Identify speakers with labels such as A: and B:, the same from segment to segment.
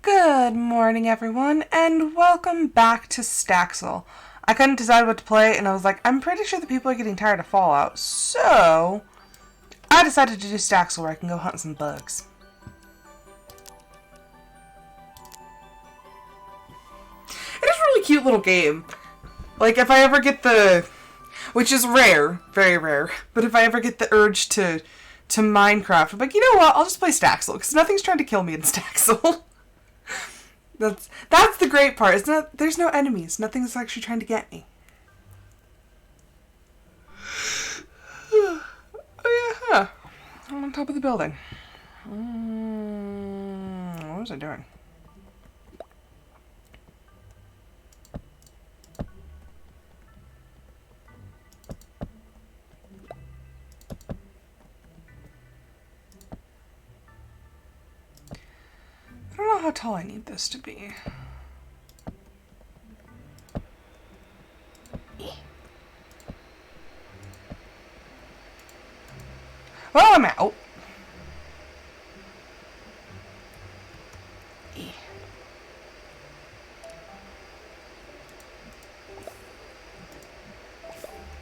A: Good morning, everyone, and welcome back to Staxel. I couldn't decide what to play, and I was like, I'm pretty sure the people are getting tired of Fallout, so I decided to do Staxel where I can go hunt some bugs. It is a really cute little game. Like, if I ever get the... Which is rare, very rare, but if I ever get the urge to Minecraft, I'm like, you know what, I'll just play Staxel, because nothing's trying to kill me in Staxel. That's the great part. It's not, there's no enemies. Nothing's actually trying to get me. Oh yeah, huh. I'm on top of the building. What was I doing? I don't know how tall I need this to be. Well, I'm out.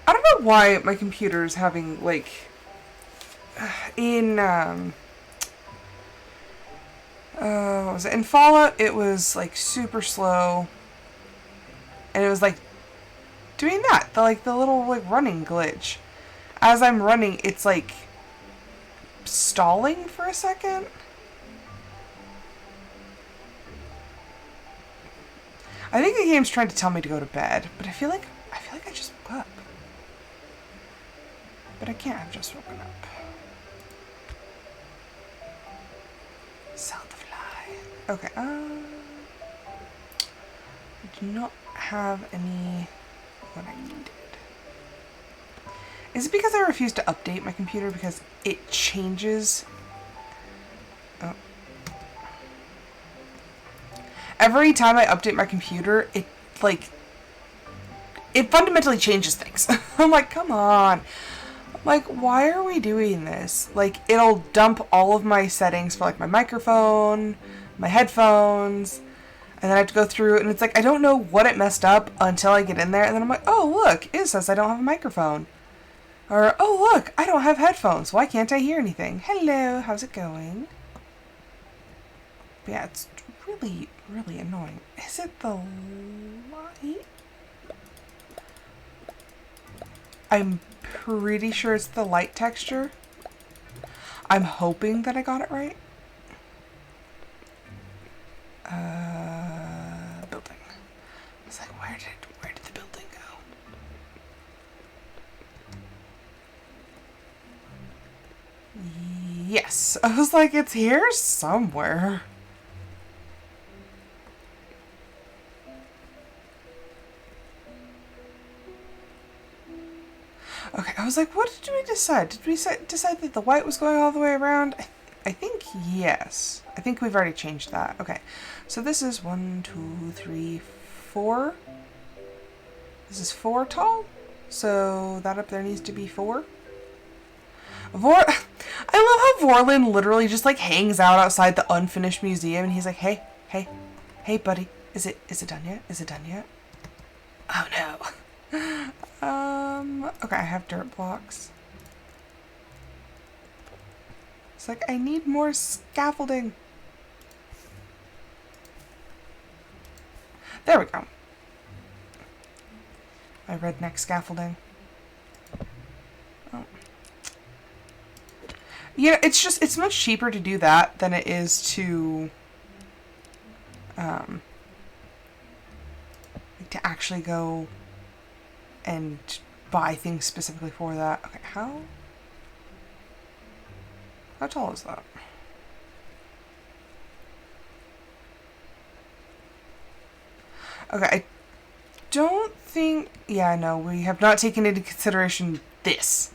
A: I don't know why my computer is having, like, in, what was it? In Fallout, it was, like, super slow. And it was, like, doing that. The little, like, running glitch. As I'm running, it's, like, stalling for a second. I think the game's trying to tell me to go to bed, but I feel like I just woke up. But I can't have just woken up. Sell the fly. Okay, I do not have any what I needed. Is it because I refuse to update my computer because it changes? Oh. Every time I update my computer, it fundamentally changes things. I'm like, come on. Like, why are we doing this? Like, it'll dump all of my settings for, like, my microphone, my headphones, and then I have to go through, and it's like, I don't know what it messed up until I get in there, and then I'm like, oh, look, it says I don't have a microphone. Or, oh, look, I don't have headphones. Why can't I hear anything? Hello, how's it going? But yeah, it's really, really annoying. Is it the light? I'm pretty sure it's the light texture. I'm hoping that I got it right. Building. It's like, where did the building go? Yes. I was like, it's here somewhere. Okay, I was like, what did we decide? Did we decide that the white was going all the way around? I think yes. I think we've already changed that. Okay, so this is 1, 2, 3, 4. This is 4 tall. So that up there needs to be 4. I love how Vorlin literally just like hangs out outside the unfinished museum, and he's like, hey, buddy, is it done yet? Is it done yet? Oh no. Okay, I have dirt blocks. It's like, I need more scaffolding. There we go. My redneck scaffolding. Oh. Yeah, it's much cheaper to do that than it is to, to actually go and buy things specifically for that. Okay, how tall is that? Okay, I don't think, yeah, no, we have not taken into consideration this.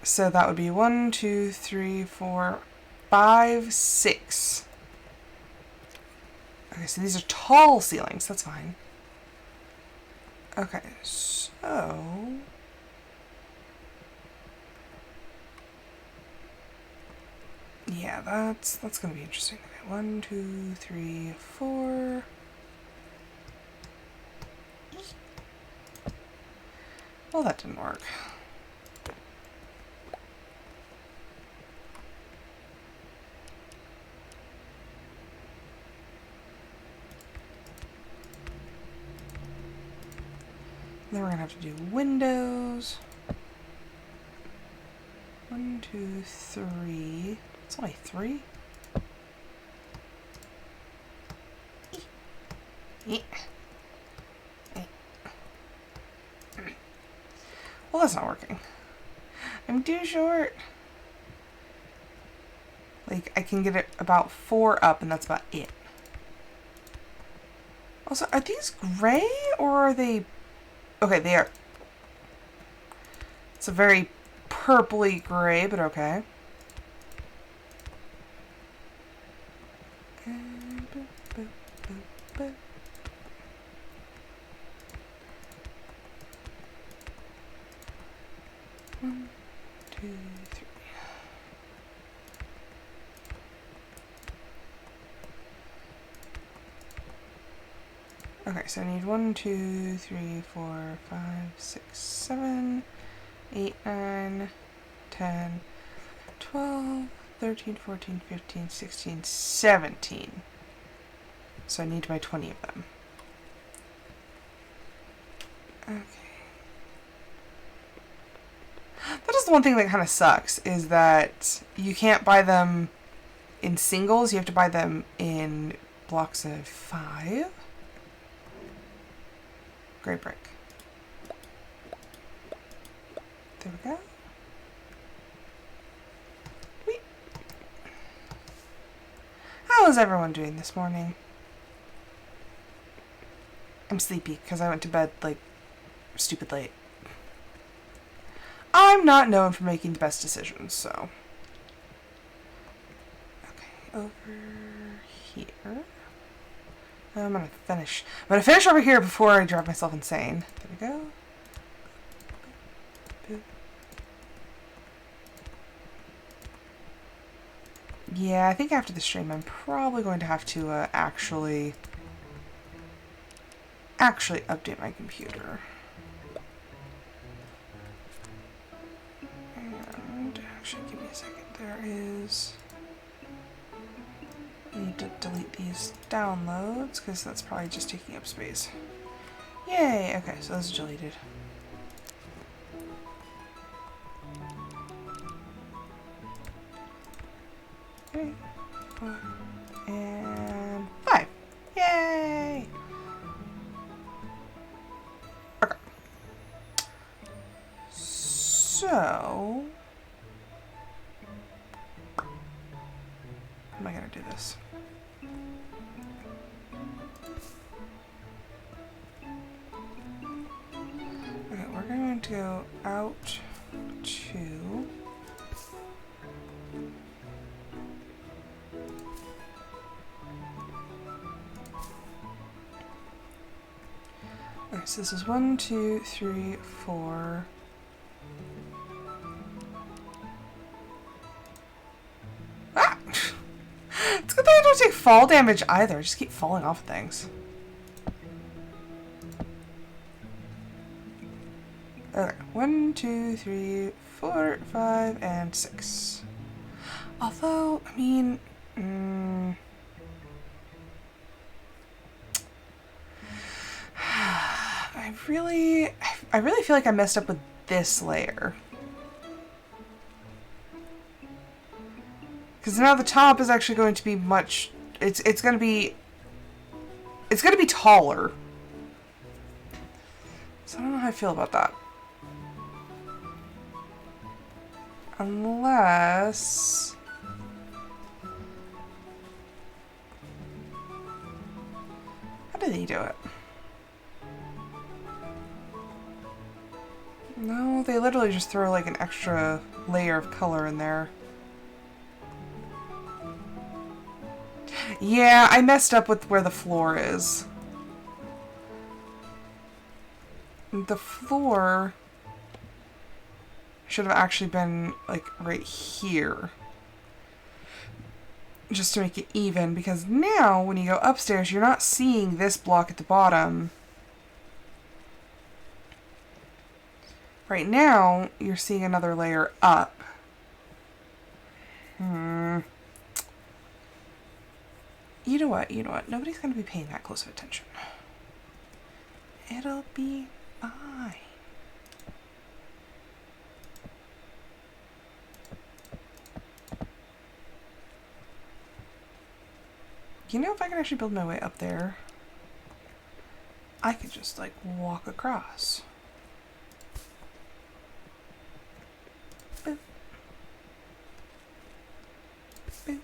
A: So that would be 1, 2, 3, 4, 5, 6. Okay, so these are tall ceilings, that's fine. Okay, so yeah, that's gonna be interesting to do. 1, 2, 3, 4. Well, that didn't work. Then we're gonna have to do windows. 1, 2, 3. It's only 3. Well, that's not working. I'm too short. Like, I can get it about 4 up, and that's about it. Also, are these gray, or are they... Okay, they are. It's a very purpley gray, but okay. One, 2, 3. Okay, so I need 1, 2, 3, 4, 5, 6, 7, 8, 9, 10, 12, 13, 14, 15, 16, 17. So I need my 20 of them. Okay. That is the one thing that kind of sucks, is that you can't buy them in singles. You have to buy them in blocks of 5. Gray brick. There we go. Whee. How is everyone doing this morning? I'm sleepy because I went to bed, like, stupid late. I'm not known for making the best decisions, so. Okay, over here. I'm gonna finish over here before I drive myself insane. There we go. Yeah, I think after the stream I'm probably going to have to actually update my computer. And actually, give me a second. There is... I need to delete these downloads because that's probably just taking up space. Yay! Okay, so this is deleted. Okay, 4 and 5. Yay! Okay. So, how am I gonna do this? Okay, we're going to go out to... Okay, so this is 1, 2, 3, 4. Ah! It's good that I don't take fall damage either. I just keep falling off of things. Okay, 1, 2, 3, 4, 5, and 6. Although, I mean, I really feel like I messed up with this layer. Because now the top is actually going to be much, it's going to be taller. So I don't know how I feel about that. Unless... How did he do it? No, they literally just throw like an extra layer of color in there. Yeah, I messed up with where the floor is. The floor should have actually been like right here. just to make it even, because now when you go upstairs, you're not seeing this block at the bottom. Right now, you're seeing another layer up. You know what? You know what? Nobody's going to be paying that close of attention. It'll be fine. You know, if I can actually build my way up there, I could just, like, walk across. Boop. Boop.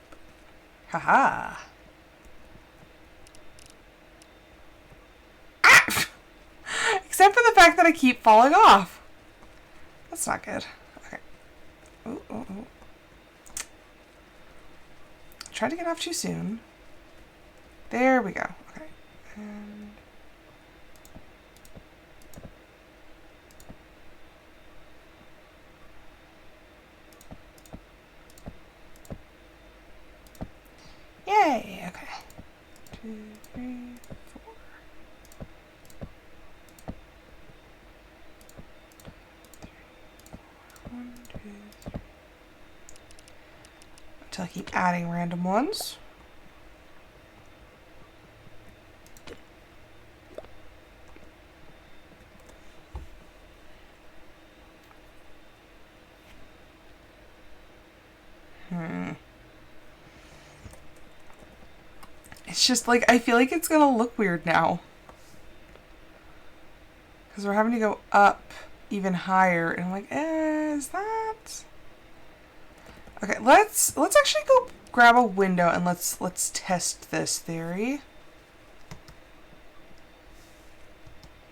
A: Haha. Ah! Except for the fact that I keep falling off. That's not good. Okay. Ooh, ooh, ooh. Tried to get off too soon. There we go. Okay. And yay! Okay. 2, 3, 4. 1, 2, 3. Until I keep adding random ones. It's just like, I feel like it's gonna look weird now. Because we're having to go up even higher. And I'm like, is that? Okay, let's actually go grab a window and let's test this theory.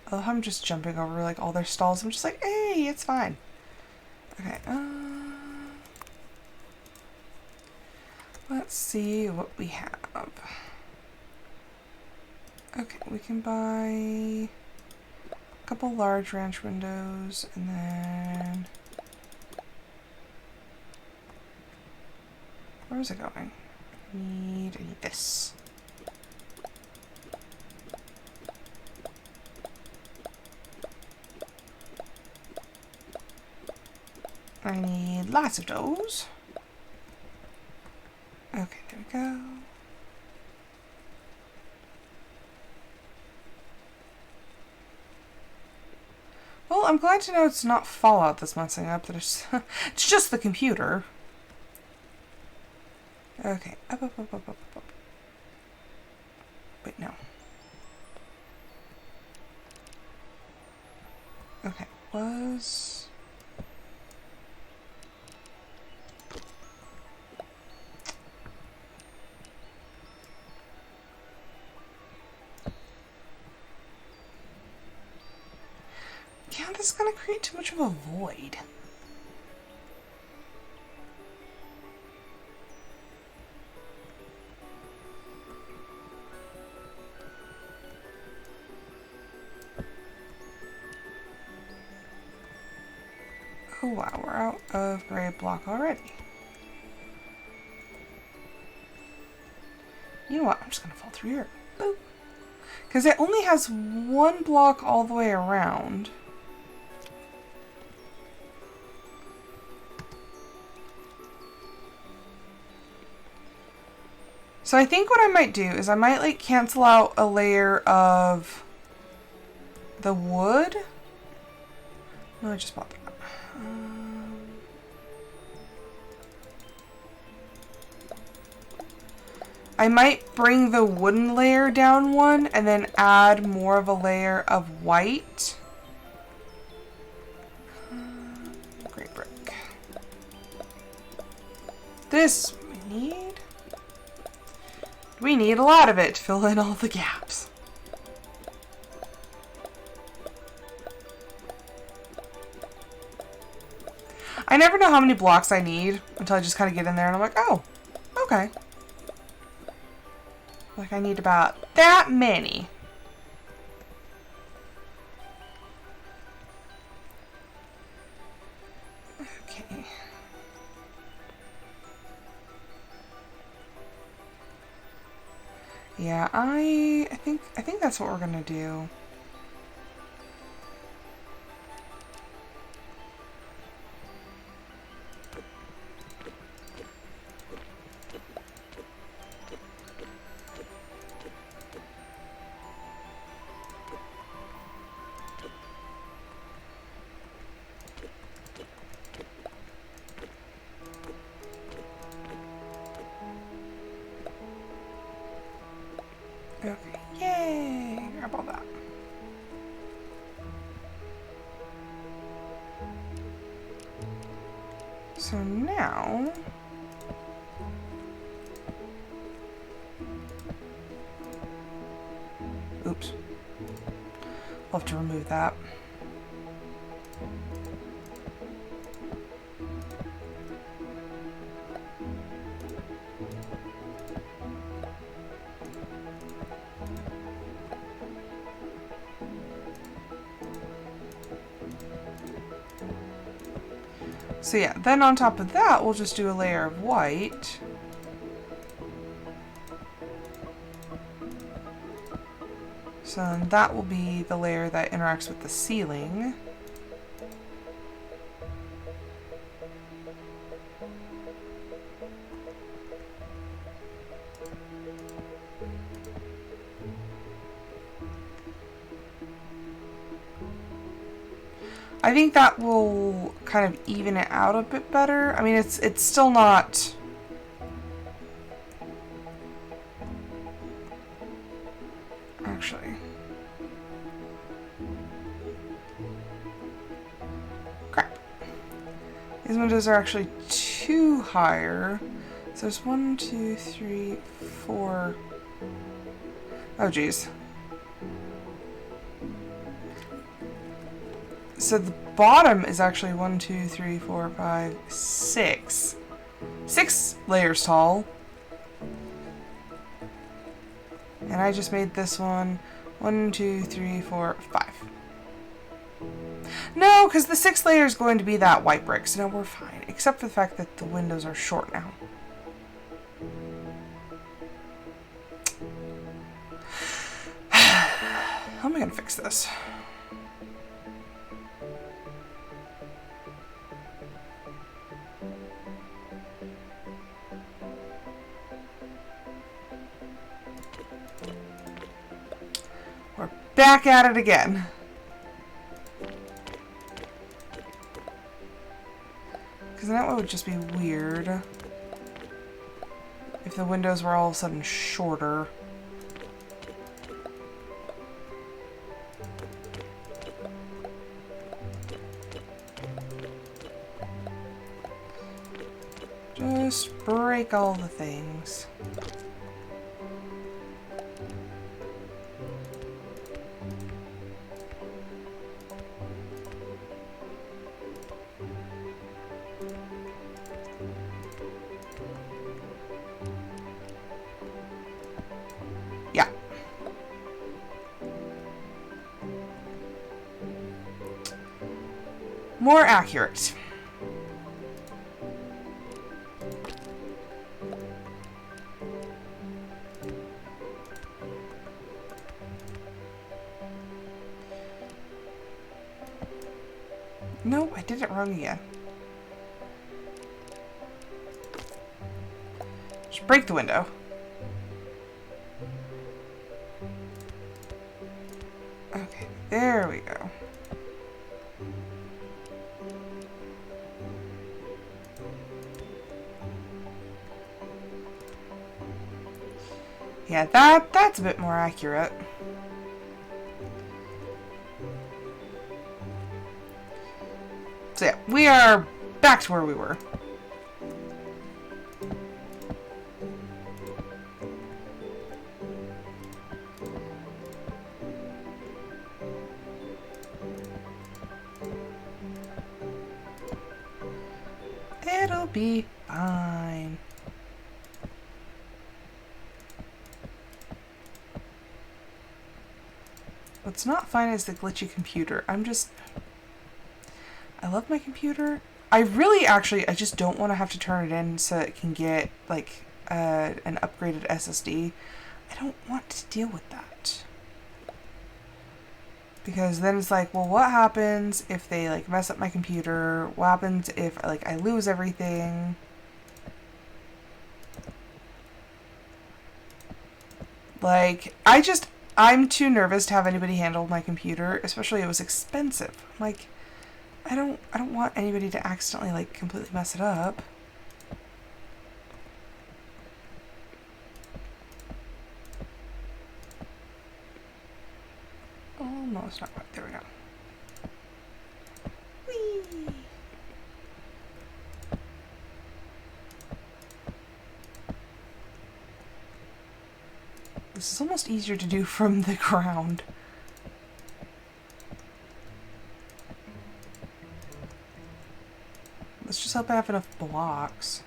A: I love how I'm just jumping over like all their stalls. I'm just like, hey, it's fine. Okay, let's see what we have. Okay, we can buy a couple large ranch windows, and then where is it going? I need this. I need lots of those. Okay, there we go. Well, I'm glad to know it's not Fallout that's messing up. That it's just the computer. Okay, up, up, up, up, up, up. Wait, no. Okay, was... Yeah, this is gonna create too much of a void. Oh wow, we're out of gray block already. You know what? I'm just gonna fall through here. Boop. Because it only has one block all the way around. So I think what I might do is I might like cancel out a layer of the wood. No, I just bought that. I might bring the wooden layer down one and then add more of a layer of white. Great brick. This we need. We need a lot of it to fill in all the gaps. I never know how many blocks I need until I just kind of get in there and I'm like, oh, okay. Like I need about that many. Okay. Yeah, I think that's what we're gonna do. Okay, yay! Grab all that. So now... Oops. I'll have to remove that. So yeah, then on top of that, we'll just do a layer of white. So then that will be the layer that interacts with the ceiling. I think that will kind of even it out a bit better. I mean, it's still not... Actually... Crap. These windows are actually too higher. So there's 1, 2, 3, 4... Oh, geez. So the bottom is actually 1, 2, 3, 4, 5, 6. 6 layers tall. And I just made this one 1, 2, 3, 4, 5. No, because the 6th layer is going to be that white brick, so no, we're fine. Except for the fact that the windows are short now. How am I going to fix this? We're back at it again. Because that would just be weird if the windows were all of a sudden shorter. Just break all the things. Yeah. More accurate. Nope, I did it wrong again. Just break the window. Okay, there we go. Yeah, that's a bit more accurate. So yeah, we are back to where we were. It'll be fine. What's not fine is the glitchy computer. I love my computer. I just don't want to have to turn it in so it can get, like, an upgraded SSD. I don't want to deal with that. Because then it's like, well, what happens if they like mess up my computer? What happens if like I lose everything? Like, I'm too nervous to have anybody handle my computer, especially it was expensive. Like, I don't want anybody to accidentally like completely mess it up. Almost not quite. There we go. Whee! This is almost easier to do from the ground. Let's just hope I have enough blocks.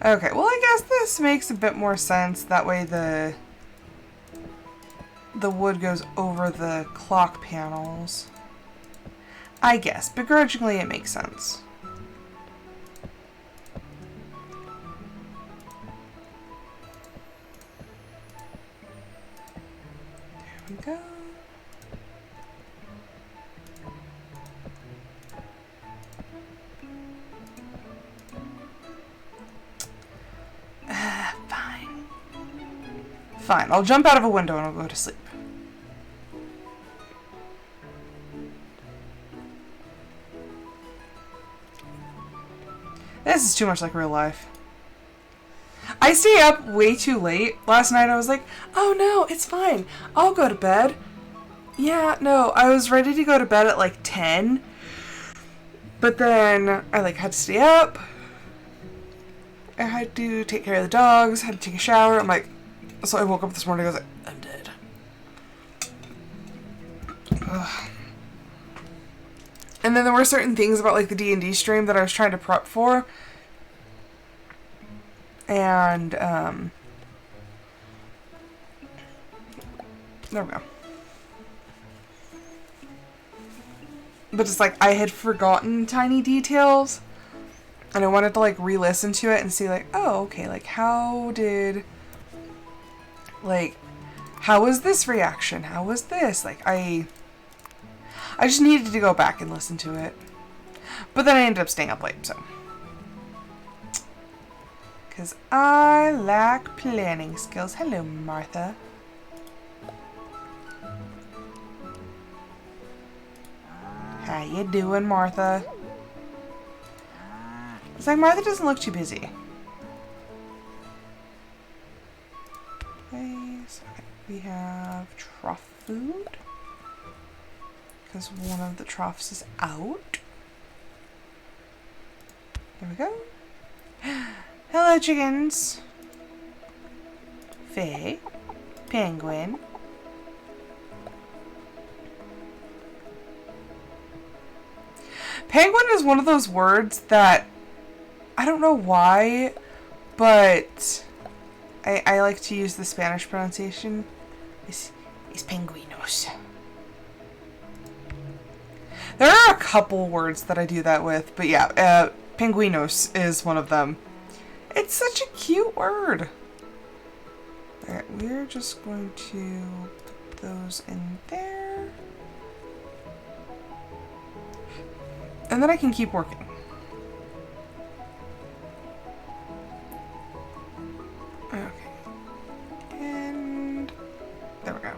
A: Okay, well I guess this makes a bit more sense. That way the wood goes over the clock panels. I guess. Begrudgingly it makes sense. There we go. Fine. Fine, I'll jump out of a window and I'll go to sleep. This is too much like real life. I stay up way too late. Last night I was like, oh no, it's fine. I'll go to bed. Yeah, no, I was ready to go to bed at like 10. But then I like had to stay up. I had to take care of the dogs, had to take a shower. I'm like, so I woke up this morning, I was like, I'm dead. Ugh. And then there were certain things about like the D&D stream that I was trying to prep for. And, there we go. But it's like I had forgotten tiny details. And I wanted to like re-listen to it and see like, oh, okay, like how was this reaction? How was this? Like I just needed to go back and listen to it. But then I ended up staying up late, so. Because I lack planning skills. Hello, Martha. How you doing, Martha? It's like Martha doesn't look too busy. Okay, so we have trough food. Because one of the troughs is out. Here we go. Hello, chickens. Faye. Penguin. Penguin is one of those words that I don't know why, but I like to use the Spanish pronunciation. It's penguinos. There are a couple words that I do that with, but yeah, penguinos is one of them. It's such a cute word. Alright, we're just going to put those in there. And then I can keep working. Okay. And there we go.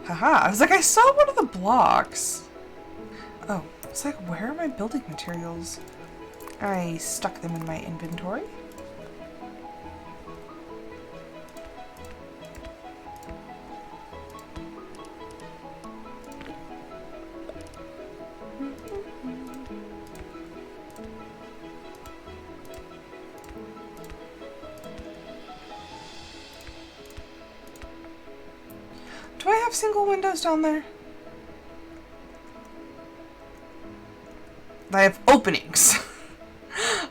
A: Haha, I was like, I saw one of the blocks. Oh, it's like, where are my building materials? I stuck them in my inventory. Do I have single windows down there? I have openings.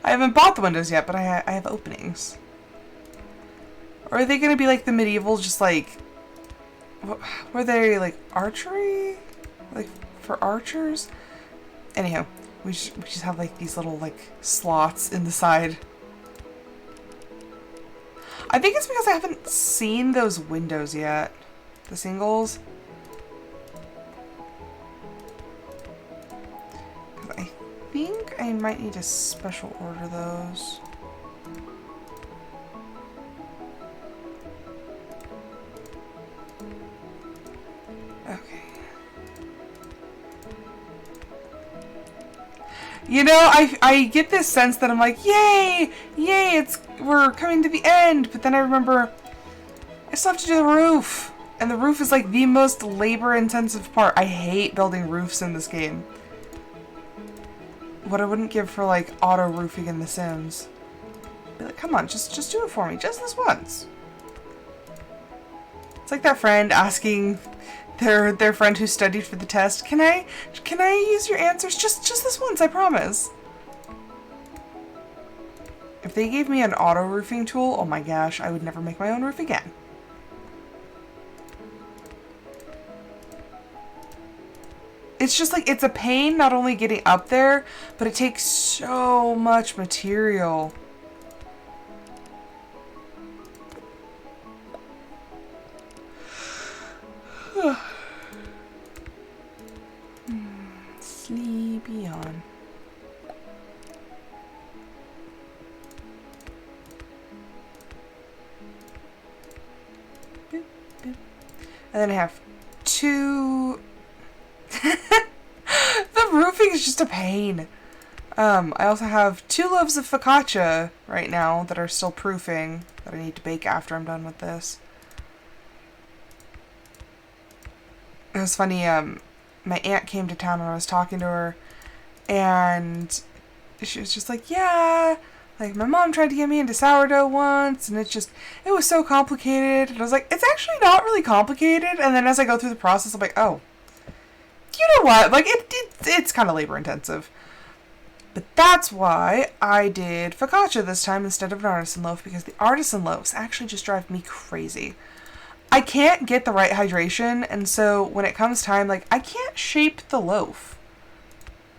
A: I haven't bought the windows yet, but I have openings. Or are they going to be like the medieval, just like were they like archery? Like for archers? Anyhow, we just have like these little like slots in the side. I think it's because I haven't seen those windows yet. The singles. I think I might need to special order those. Okay. You know, I get this sense that I'm like, yay, we're coming to the end, but then I remember I still have to do the roof, and the roof is like the most labor-intensive part. I hate building roofs in this game. What I wouldn't give for like auto roofing in The Sims. Be like, come on, just do it for me, just this once. It's like that friend asking their friend who studied for the test, can I use your answers just this once, I promise. If they gave me an auto roofing tool, oh my gosh, I would never make my own roof again. It's just like, it's a pain not only getting up there, but it takes so much material. Sleepy on. Boop, boop. And then I have two. The roofing is just a pain. I also have 2 loaves of focaccia right now that are still proofing that I need to bake after I'm done with this. It was funny, my aunt came to town and I was talking to her, and she was just like, yeah, like my mom tried to get me into sourdough once, and it was so complicated. And I was like, it's actually not really complicated. And then as I go through the process, I'm like, oh, you know what? Like, it's kind of labor intensive. But that's why I did focaccia this time instead of an artisan loaf, because the artisan loaves actually just drive me crazy. I can't get the right hydration, and so when it comes time, like, I can't shape the loaf.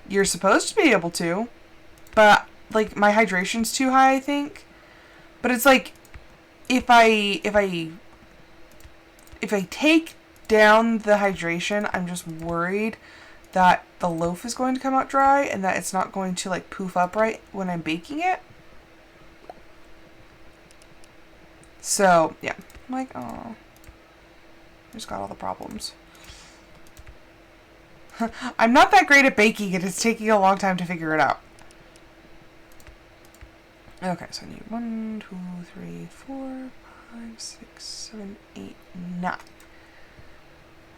A: You're supposed to be able to, but, like, my hydration's too high, I think. But it's like, if I take down the hydration, I'm just worried that the loaf is going to come out dry and that it's not going to like poof up right when I'm baking it. So yeah, I'm like, oh, just got all the problems. I'm not that great at baking and it's taking a long time to figure it out. Okay, so I need 1, 2, 3, 4, 5, 6, 7, 8, 9.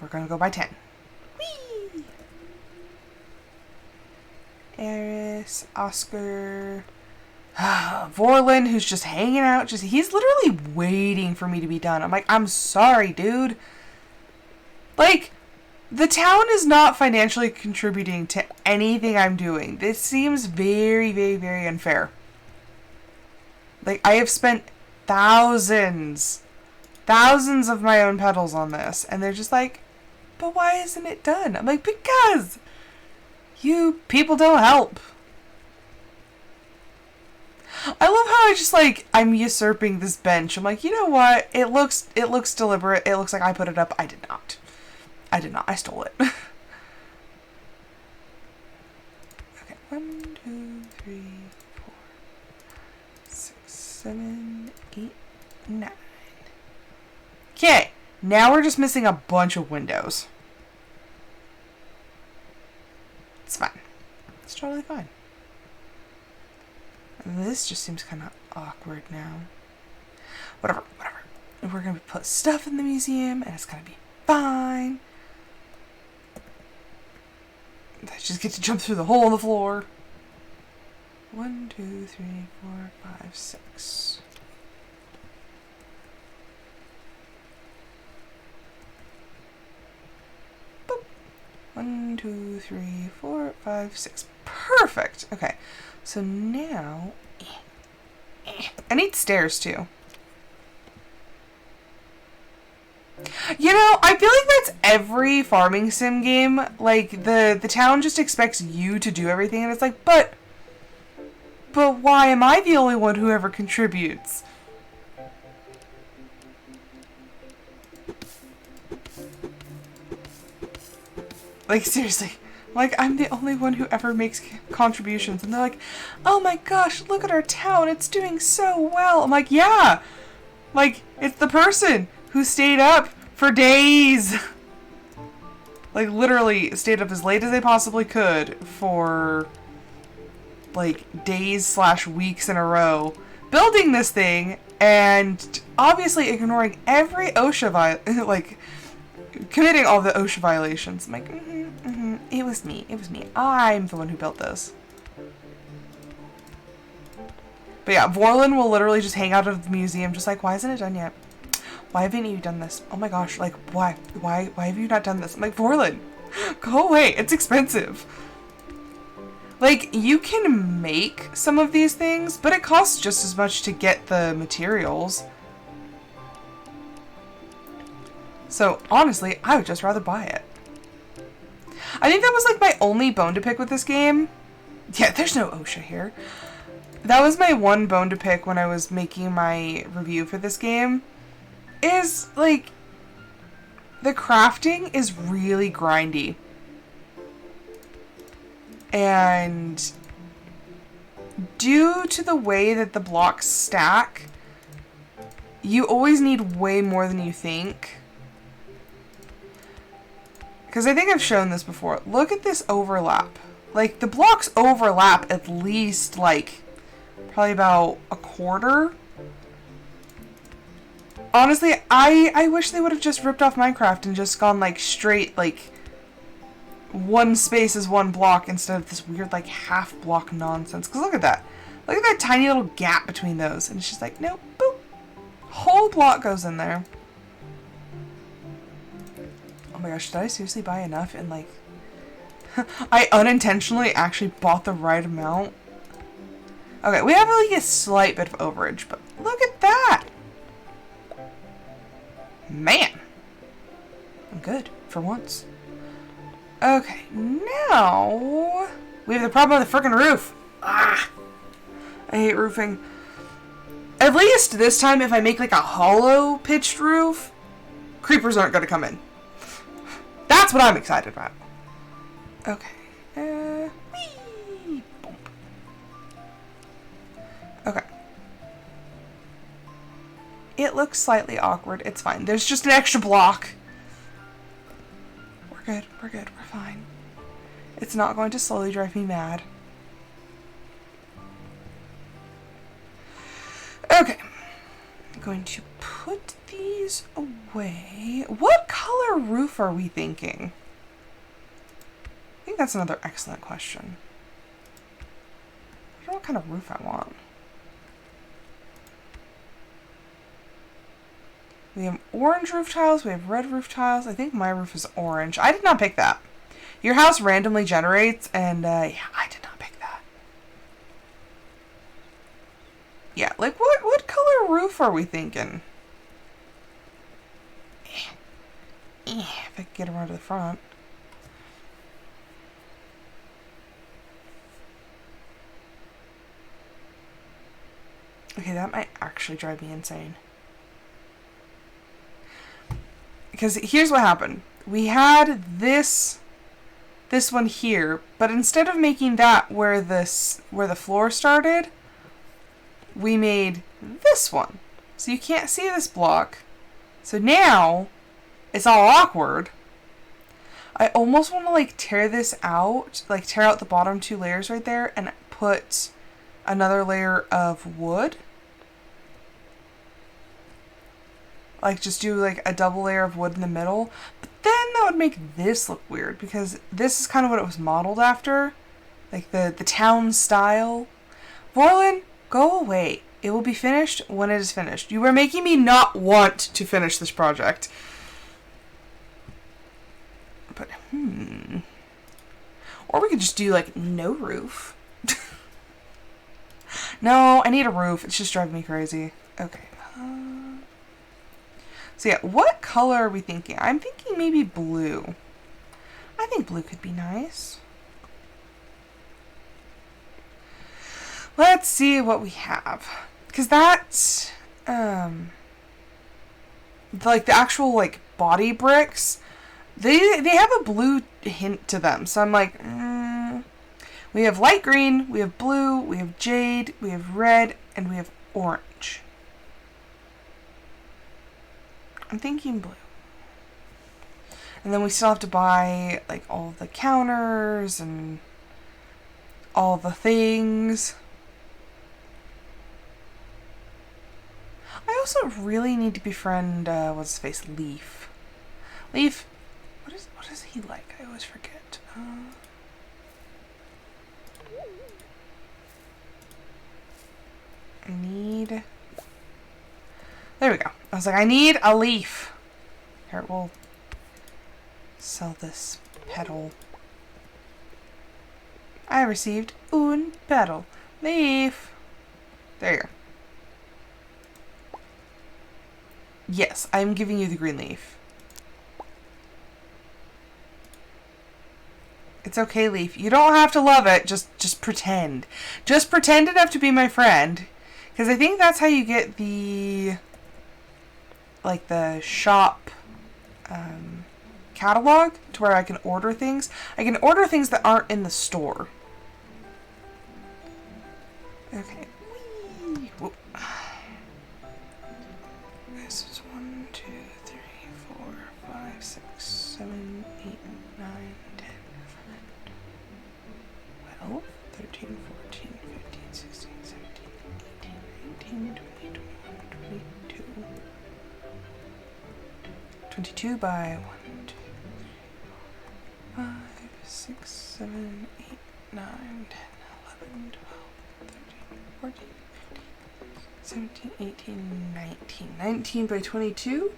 A: We're gonna go by 10. Whee! Eris, Oscar, Vorlin, who's just hanging out. He's literally waiting for me to be done. I'm like, I'm sorry, dude. Like, the town is not financially contributing to anything I'm doing. This seems very, very, very unfair. Like, I have spent thousands of my own petals on this, and they're just like, but why isn't it done? I'm like, because you people don't help. I love how I just like, I'm usurping this bench. I'm like, you know what? It looks deliberate. It looks like I put it up. I did not. I stole it. Okay, 1, 2, 3, 4, 6, 7, 8, 9. Okay, now we're just missing a bunch of windows. It's fine. It's totally fine. This just seems kind of awkward now. Whatever. We're going to put stuff in the museum, and it's going to be fine. I just get to jump through the hole in the floor. 1, 2, 3, 4, 5, 6. Boop. 1, 2, 3, 4, 5, 6. Perfect. Okay. So now, I need stairs too. You know, I feel like that's every farming sim game. Like, the town just expects you to do everything, and it's like, but why am I the only one who ever contributes? Like, seriously. Like, I'm the only one who ever makes contributions. And they're like, oh my gosh, look at our town. It's doing so well. I'm like, yeah. Like, it's the person who stayed up for days. Like, literally stayed up as late as they possibly could for, like, days/weeks in a row building this thing, and obviously ignoring every OSHA like, committing all the OSHA violations. I'm like, it was me. It was me. I'm the one who built this. But yeah, Vorlin will literally just hang out at the museum just like, why isn't it done yet? Why haven't you done this? Oh my gosh, like, why? Why have you not done this? I'm like, Vorlin, go away. It's expensive. Like, you can make some of these things, but it costs just as much to get the materials. So, honestly, I would just rather buy it. I think that was, like, my only bone to pick with this game. Yeah, there's no OSHA here. That was my one bone to pick when I was making my review for this game. Is, like, the crafting is really grindy. And due to the way that the blocks stack, you always need way more than you think. Because I think I've shown this before. Look at this overlap. Like, the blocks overlap at least, like, probably about a quarter. Honestly, I wish they would have just ripped off Minecraft and just gone, like, straight, like, one space is one block instead of this weird, like, half block nonsense. Because look at that. Look at that tiny little gap between those. And it's just like, nope, boop. Whole block goes in there. Oh my gosh, did I seriously buy enough? And, like, I unintentionally actually bought the right amount. Okay, we have, like, a slight bit of overage, but look at that. Man. I'm good, for once. Okay, now we have the problem with the frickin' roof. Ah, I hate roofing. At least this time, if I make like a hollow pitched roof, creepers aren't gonna come in. That's what I'm excited about. Okay. Whee! Boom. Okay. It looks slightly awkward. It's fine. There's just an extra block. We're good. We're good. We're fine. It's not going to slowly drive me mad. Okay. I'm going to put these away. What color roof are we thinking? I think that's another excellent question. I don't know what kind of roof I want. We have orange roof tiles, we have red roof tiles. I think my roof is orange. I did not pick that. Your house randomly generates, and yeah, I did not pick that. Yeah, like what color roof are we thinking? If I could get around to the front. Okay, that might actually drive me insane. Because here's what happened. We had this one here, but instead of making that where the floor started, we made this one. So you can't see this block. So now it's all awkward. I almost want to like tear this out, like tear out the bottom two layers right there and put another layer of wood. Like, just do, like, a double layer of wood in the middle. But then that would make this look weird, because this is kind of what it was modeled after. Like, the town style. Vorlin, go away. It will be finished when it is finished. You are making me not want to finish this project. But, Or we could just do, like, no roof. No, I need a roof. It's just driving me crazy. Okay. So So yeah, what color are we thinking? I'm thinking maybe blue. I think blue could be nice. Let's see what we have. Because that's, like the actual like body bricks, they have a blue hint to them. So I'm like, we have light green, we have blue, we have jade, we have red, and we have orange. I'm thinking blue. And then we still have to buy like all the counters and all the things. I also really need to befriend what's his face, Leaf. Leaf, what is he like? I always forget. I need. There we go. I was like, I need a leaf. Here, we'll sell this petal. I received un petal. Leaf. There you go. Yes, I'm giving you the green leaf. It's okay, Leaf. You don't have to love it. Just pretend. Just pretend enough to be my friend. Because I think that's how you get the... like the shop catalog to where I can order things. I can order things that aren't in the store. Okay. Whoop. This is 1, 2, 3, 4, 5, 6, 7, 8, 9, 10, 11, 12, 13, 14, 15, 16, 17, 18, 19, 20, 21, 22. 22 by 1, 2, 3, 4, 5, 6, 7, 8, 9, 10, 11, 12, 13, 14, 15, 17, 18, 19. 19 by 22.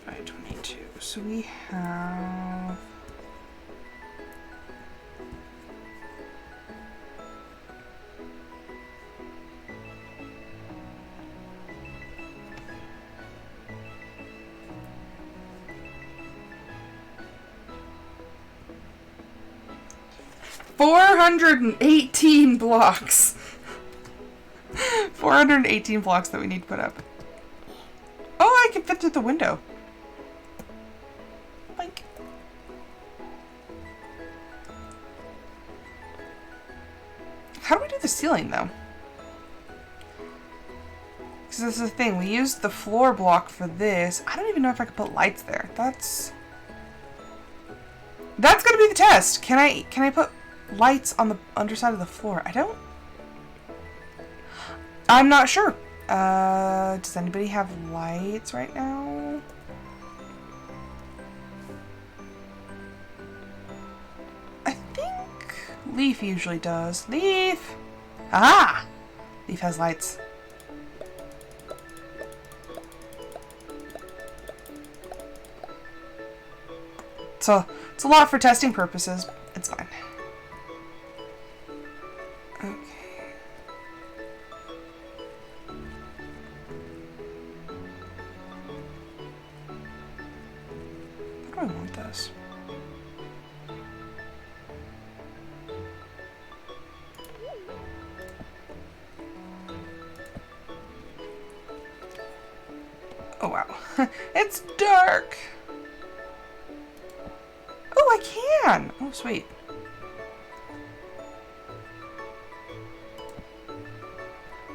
A: By 22. So we have... $418 blocks. 418 blocks that we need to put up. Oh, I can fit through the window. Like. How do we do the ceiling, though? Because this is the thing. We used the floor block for this. I don't even know if I could put lights there. That's gonna be the test. Can I put lights on the underside of the floor? I'm not sure. Does anybody have lights right now? I think Leaf usually does. Leaf! Ah! Leaf has lights. So it's a lot for testing purposes. It's fine. Okay. How do I want this? Oh wow. It's dark! Oh, I can! Oh, sweet.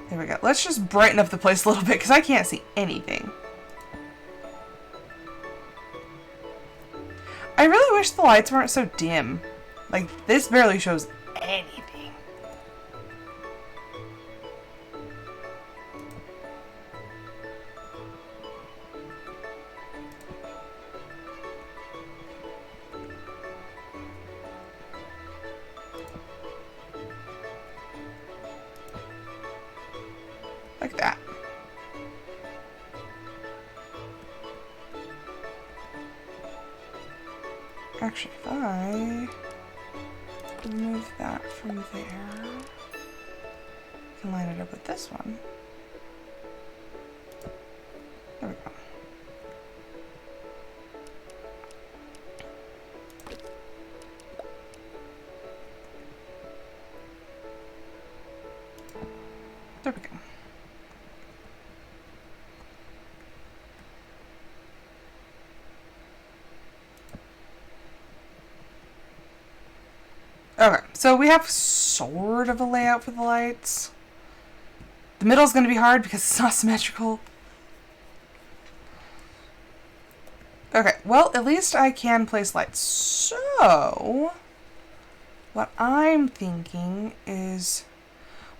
A: There we go. Let's just brighten up the place a little bit because I can't see anything. I really wish the lights weren't so dim. Like, this barely shows anything. Like that. Actually, if I remove that from there... can line it up with this one. There we go. There we go. Okay, so we have sort of a layout for the lights. The middle's going to be hard because it's not symmetrical. Okay, well, at least I can place lights. So, what I'm thinking is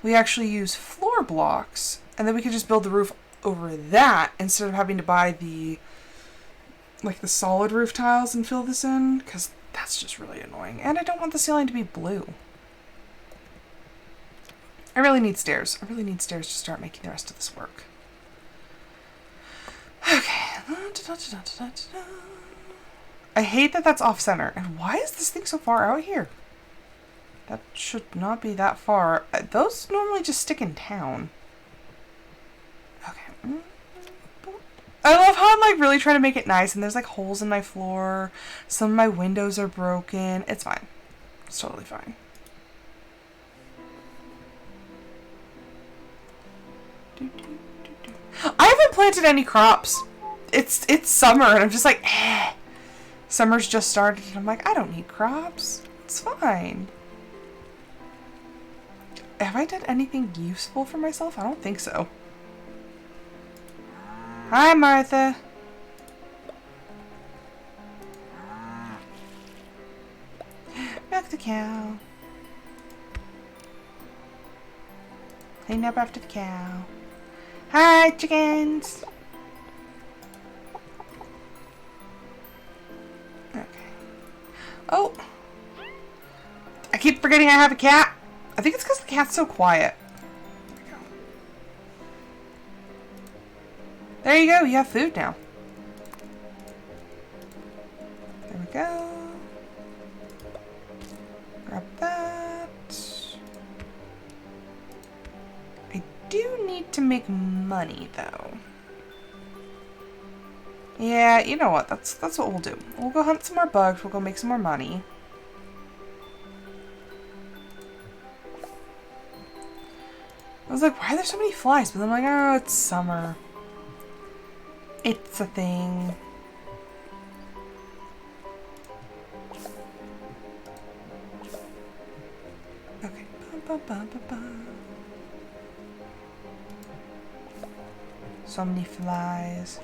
A: we actually use floor blocks, and then we can just build the roof over that instead of having to buy the solid roof tiles and fill this in, because that's just really annoying. And I don't want the ceiling to be blue. I really need stairs. I really need stairs to start making the rest of this work. Okay. I hate that that's off center. And why is this thing so far out here? That should not be that far. Those normally just stick in town. Okay. I love how I'm like really trying to make it nice, and there's like holes in my floor. Some of my windows are broken. It's fine. It's totally fine. I haven't planted any crops. It's summer, and I'm just like, eh. Summer's just started, and I'm like, I don't need crops. It's fine. Have I done anything useful for myself? I don't think so. Hi, Martha. Milk the cow. Clean up after the cow. Hi, chickens. Okay. Oh. I keep forgetting I have a cat. I think it's because the cat's so quiet. There you go. You have food now. There we go. Grab that. I do need to make money, though. Yeah, you know what? That's what we'll do. We'll go hunt some more bugs. We'll go make some more money. I was like, why are there so many flies? But then I'm like, oh, it's summer. It's a thing. Okay. So many flies.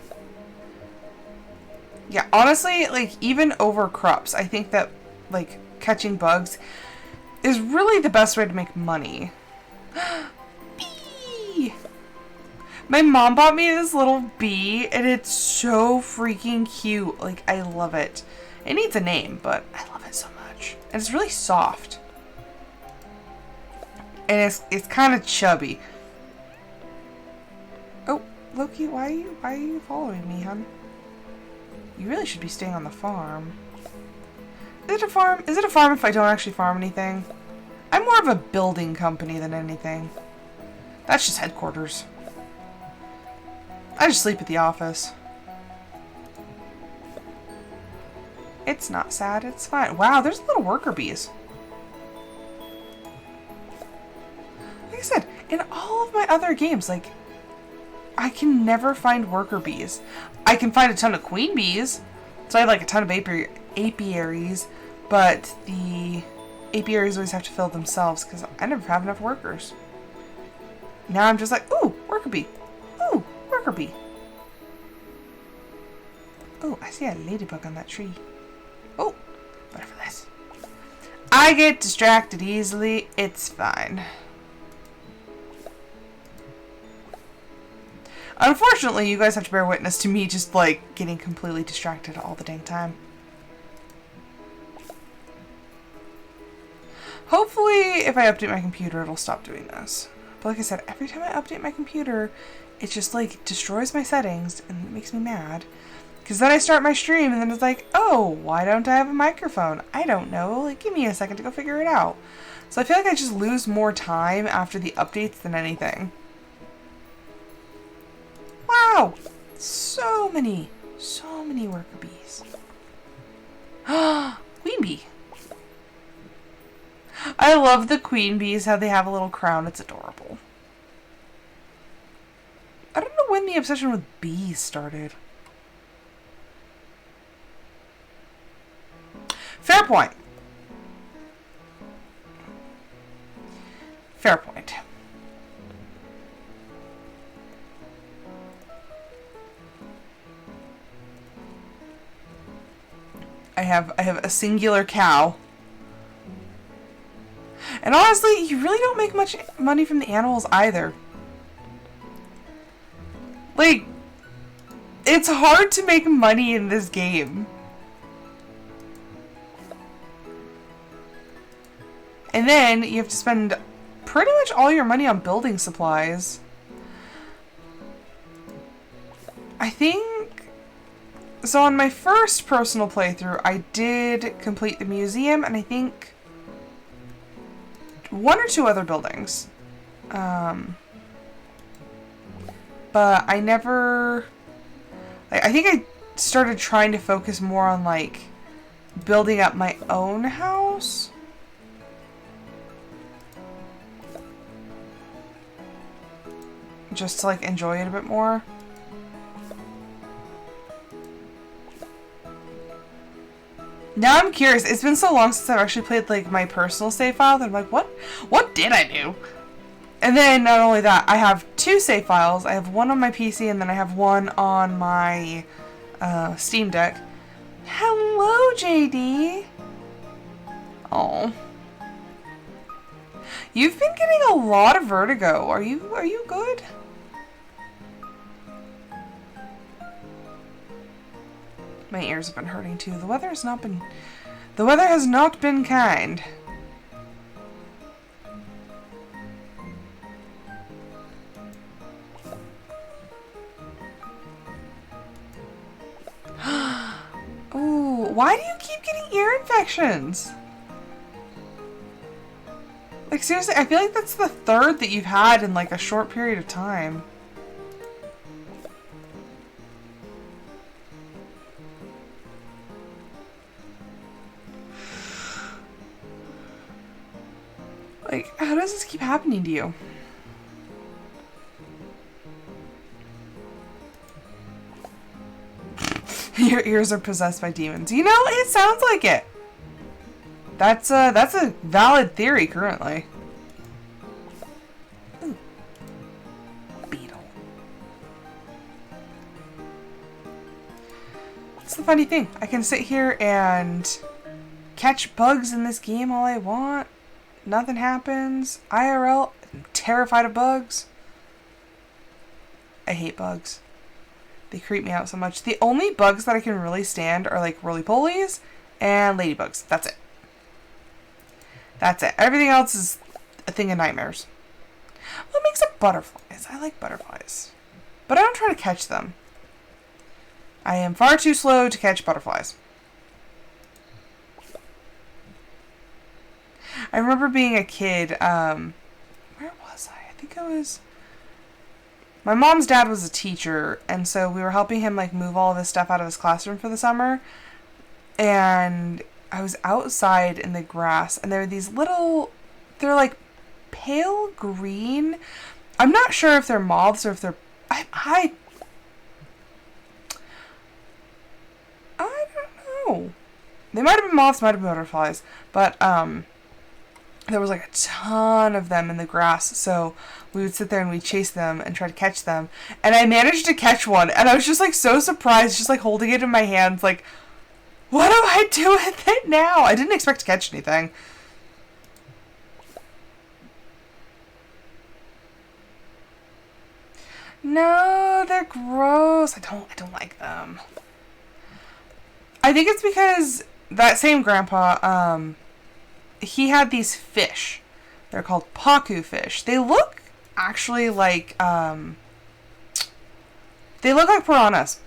A: Yeah, honestly, like, even over crops, I think that, like, catching bugs is really the best way to make money. Bee! My mom bought me this little bee, and it's so freaking cute. Like, I love it. It needs a name, but I love it so much. And it's really soft. And it's kind of chubby. Oh, Loki, why are you following me, hon? You really should be staying on the farm. Is it a farm? Is it a farm if I don't actually farm anything? I'm more of a building company than anything. That's just headquarters. I just sleep at the office. It's not sad, it's fine. Wow, there's little worker bees. Like I said, in all of my other games, like, I can never find worker bees. I can find a ton of queen bees. So I have like a ton of apiaries, but the apiaries always have to fill themselves because I never have enough workers. Now I'm just like, ooh, worker bee. Ooh, worker bee. Oh, I see a ladybug on that tree. Oh, butterflies. I get distracted easily. It's fine. Unfortunately, you guys have to bear witness to me just, like, getting completely distracted all the dang time. Hopefully, if I update my computer, it'll stop doing this. But like I said, every time I update my computer, it just, like, destroys my settings, and it makes me mad. Because then I start my stream, and then it's like, oh, why don't I have a microphone? I don't know. Like, give me a second to go figure it out. So I feel like I just lose more time after the updates than anything. Wow! So many worker bees. Queen bee. I love the queen bees, how they have a little crown. It's adorable. I don't know when the obsession with bees started. Fair point. Fair point. I have a singular cow. And honestly, you really don't make much money from the animals either. Like, it's hard to make money in this game. And then you have to spend pretty much all your money on building supplies. I think... So on my first personal playthrough, I did complete the museum, and I think 1 or 2 other buildings. But I never... I think I started trying to focus more on, like, building up my own house. Just to, like, enjoy it a bit more. Now I'm curious. It's been so long since I've actually played, like, my personal save file that I'm like, what did I do? And then, not only that, I have 2 save files. I have one on my PC, and then I have one on my Steam Deck. Hello, JD! Oh. You've been getting a lot of vertigo. Are you good? My ears have been hurting too. The weather has not been kind. Ooh, why do you keep getting ear infections? Like, seriously, I feel like that's the 3rd that you've had in, like, a short period of time. Like, how does this keep happening to you? Your ears are possessed by demons. You know, it sounds like it. That's a valid theory currently. Ooh. Beetle. That's the funny thing. I can sit here and catch bugs in this game all I want. Nothing happens. IRL, I'm terrified of bugs. I hate bugs. They creep me out so much. The only bugs that I can really stand are like roly-polies and ladybugs. That's it. That's it. Everything else is a thing of nightmares. What makes up butterflies? I like butterflies. But I don't try to catch them. I am far too slow to catch butterflies. I remember being a kid, where was I? I think I was... My mom's dad was a teacher, and so we were helping him, like, move all of his stuff out of his classroom for the summer. And I was outside in the grass, and there were these little... They're, like, pale green. I'm not sure if they're moths or if they're... I don't know. They might have been moths, might have been butterflies. But, there was like a ton of them in the grass, so we would sit there and we'd chase them and try to catch them. And I managed to catch one, and I was just like so surprised, just like holding it in my hands, like, what do I do with it now? I didn't expect to catch anything. No, they're gross. I don't like them. I think it's because that same grandpa, he had these fish. They're called pacu fish. They look actually like, they look like piranhas.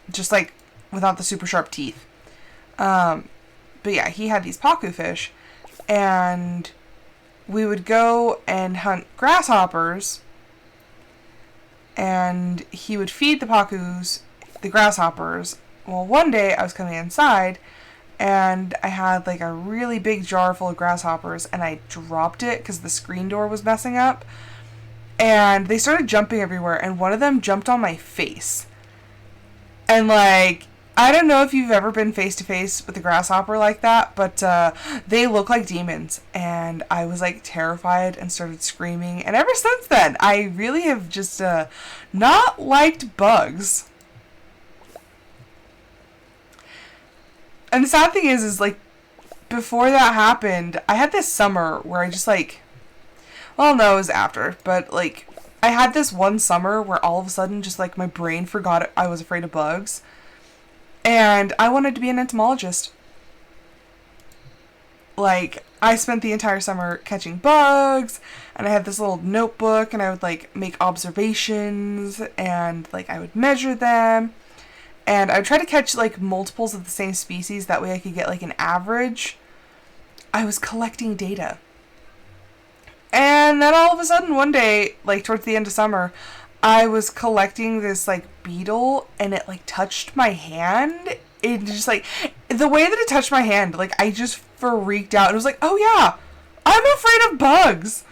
A: Just like without the super sharp teeth. But yeah, he had these pacu fish. And we would go and hunt grasshoppers, and he would feed the pacus the grasshoppers. Well, one day I was coming inside, and I had like a really big jar full of grasshoppers, and I dropped it because the screen door was messing up, and they started jumping everywhere, and one of them jumped on my face. And like, I don't know if you've ever been face to face with a grasshopper like that, but they look like demons, and I was like terrified and started screaming, and ever since then I really have just not liked bugs. And the sad thing is like, before that happened, I had this summer where I just like, well, no, it was after, but like, I had this one summer where all of a sudden just like my brain forgot I was afraid of bugs. And I wanted to be an entomologist. Like, I spent the entire summer catching bugs, and I had this little notebook, and I would like make observations, and like I would measure them. And I would try to catch like multiples of the same species, that way I could get like an average. I was collecting data. And then all of a sudden one day, like towards the end of summer, I was collecting this like beetle, and it like touched my hand. It just like, the way that it touched my hand, like I just freaked out. It was like, oh yeah, I'm afraid of bugs.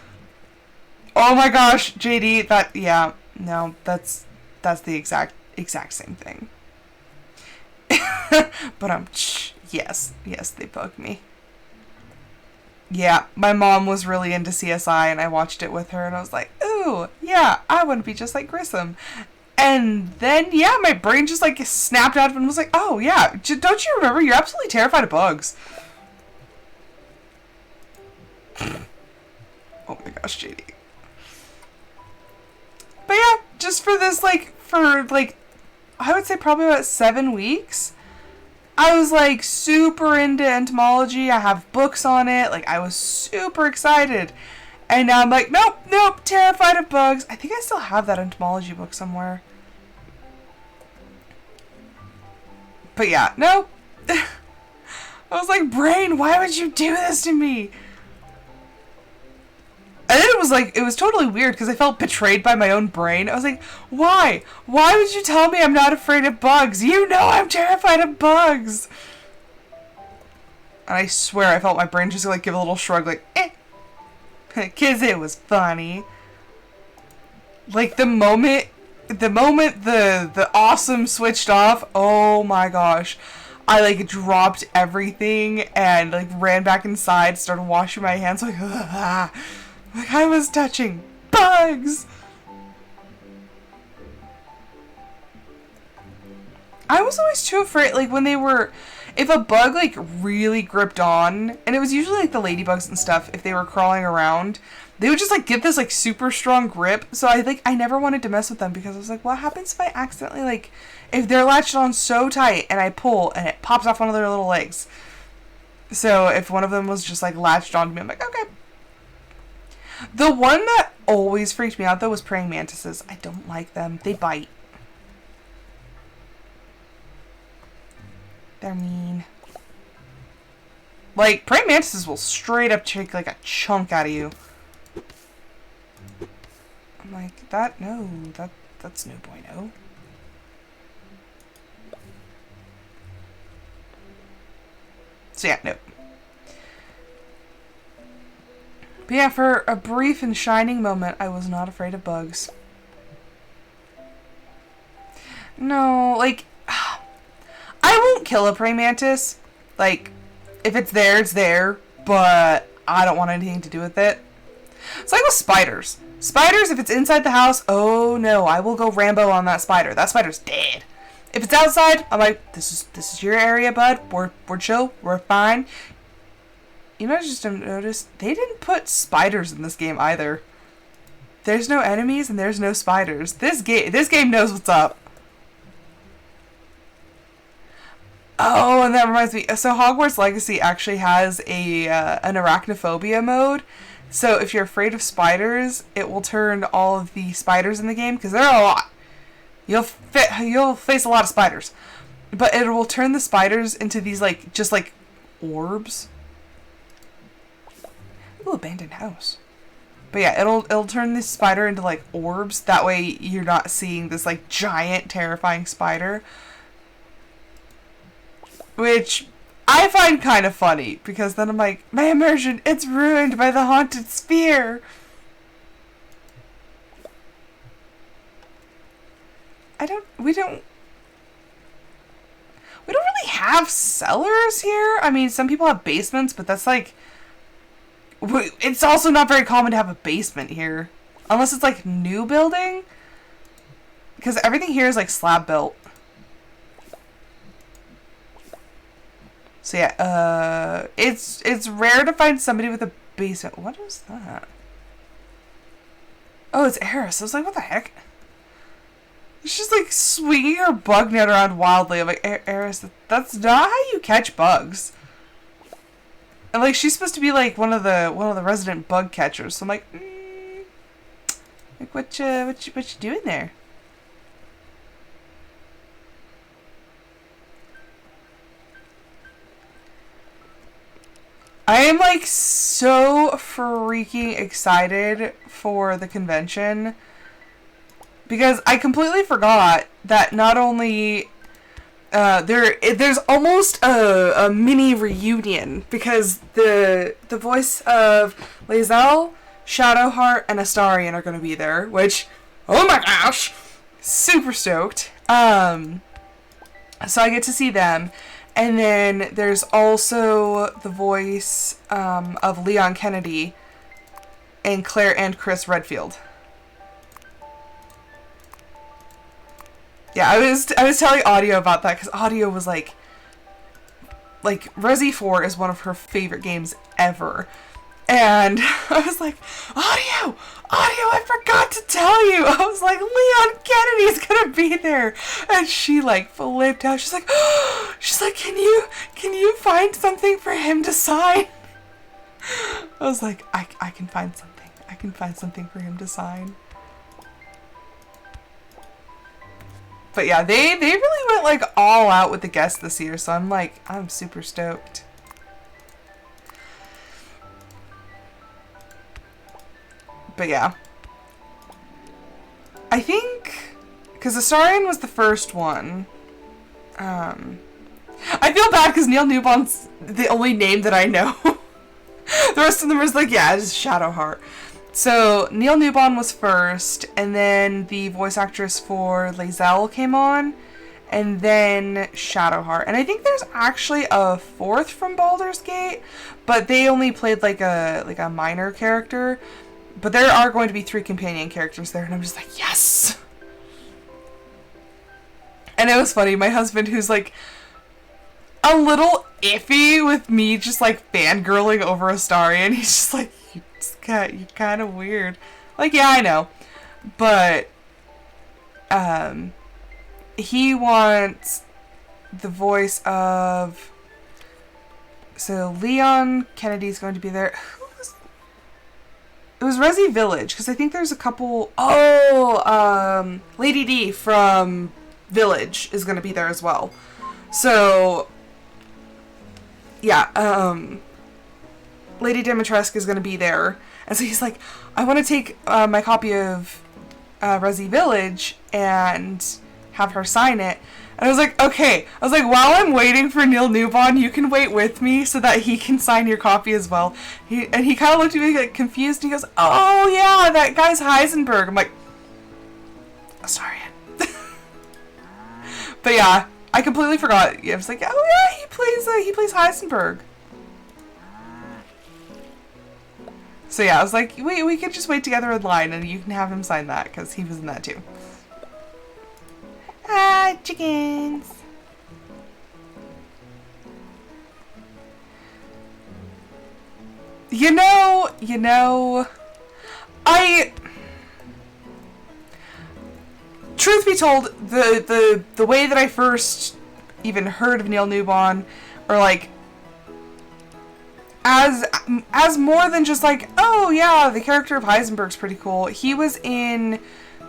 A: Oh my gosh, JD, that, yeah, no, that's the exact same thing. But yes, they bug me. Yeah, my mom was really into CSI, and I watched it with her, and I was like, ooh, yeah, I want to be just like Grissom. And then, yeah, my brain just like snapped out of it and was like, oh yeah, don't you remember? You're absolutely terrified of bugs. Oh my gosh, JD. But yeah, just for this, like, I would say probably about 7 weeks, I was like super into entomology. I have books on it. Like, I was super excited. And now I'm like, nope, terrified of bugs. I think I still have that entomology book somewhere. But yeah, no. I was like, brain, why would you do this to me? And then it was totally weird because I felt betrayed by my own brain. I was like, why? Why would you tell me I'm not afraid of bugs? You know I'm terrified of bugs. And I swear I felt my brain just like give a little shrug, like, eh. Because it was funny. Like, the moment the awesome switched off, oh my gosh. I like dropped everything and like ran back inside, started washing my hands, like, ah. Like I was touching bugs. I was always too afraid, like when if a bug like really gripped on, and it was usually like the ladybugs and stuff, if they were crawling around, they would just like get this like super strong grip. So I never wanted to mess with them because I was like, what happens if I accidentally like, if they're latched on so tight and I pull and it pops off one of their little legs. So if one of them was just like latched onto me, I'm like, okay. The one that always freaked me out, though, was praying mantises. I don't like them. They bite. They're mean. Like, praying mantises will straight up take, like, a chunk out of you. I'm like, that's no bueno. So, yeah, nope. But yeah, for a brief and shining moment, I was not afraid of bugs. No, like, I won't kill a praying mantis. Like, if it's there, it's there, but I don't want anything to do with it. It's like with spiders. Spiders, if it's inside the house, oh no, I will go Rambo on that spider. That spider's dead. If it's outside, I'm like, this is your area, bud. We're chill. We're fine. You know, I just noticed they didn't put spiders in this game either. There's no enemies and there's no spiders. This game knows what's up. Oh, and that reminds me. So Hogwarts Legacy actually has an arachnophobia mode. So if you're afraid of spiders, it will turn all of the spiders in the game, because there are a lot. You'll face a lot of spiders, but it will turn the spiders into these like just like orbs. Ooh, abandoned house. But yeah, it'll turn this spider into like orbs. That way you're not seeing this like giant terrifying spider. Which I find kind of funny because then I'm like, my immersion, it's ruined by the haunted sphere. We don't really have cellars here. I mean, some people have basements, but that's like, it's also not very common to have a basement here. Unless it's like new building. Because everything here is like slab built. So yeah, it's rare to find somebody with a basement. What is that? Oh, it's Eris. I was like, what the heck? She's like swinging her bug net around wildly. I'm like, Eris, that's not how you catch bugs. And like, she's supposed to be like one of the resident bug catchers. So I'm like, like what you doing there? I am like so freaking excited for the convention because I completely forgot that not only there's almost a mini reunion because the voice of Lae'zel, Shadowheart, and Astarion are going to be there, which, oh my gosh, super stoked. So I get to see them. And then there's also the voice of Leon Kennedy and Claire and Chris Redfield. Yeah, I was telling Audio about that because Audio was like Resi 4 is one of her favorite games ever. And I was like, Audio, I forgot to tell you. I was like, Leon Kennedy's gonna be there. And she like flipped out. She's like, can you find something for him to sign? I was like, I can find something. I can find something for him to sign. But yeah, they really went like all out with the guests this year. So I'm super stoked. But yeah, I think because Astarion was the first one. I feel bad because Neil Newbon's the only name that I know. The rest of them was like, yeah, it's Shadowheart. So Neil Newbon was first, and then the voice actress for Lae'zel came on, and then Shadowheart. And I think there's actually a fourth from Baldur's Gate, but they only played like a minor character. But there are going to be 3 companion characters there, and I'm just like, yes! And it was funny, my husband, who's like a little iffy with me just like fangirling over Astarion, he's just like, you're kind of weird. Like, yeah, I know. But, he wants the voice of, so Leon Kennedy's going to be there. It was Resi Village, because I think there's a couple... Oh, Lady D from Village is going to be there as well. So, yeah, Lady Dimitrescu is going to be there. And so he's like, I want to take my copy of Resi Village and have her sign it. And I was like, okay. I was like, while I'm waiting for Neil Newbon, you can wait with me so that he can sign your copy as well. He kind of looked at me like confused, and he goes, oh yeah, that guy's Heisenberg. I'm like, sorry. But yeah, I completely forgot. I was like, oh yeah, he plays Heisenberg. So yeah, I was like, we could just wait together in line, and you can have him sign that because he was in that too. Hi, chickens. You know, truth be told, the way that I first even heard of Neil Newbon, or like, as more than just like, oh yeah, the character of Heisenberg's pretty cool. He was in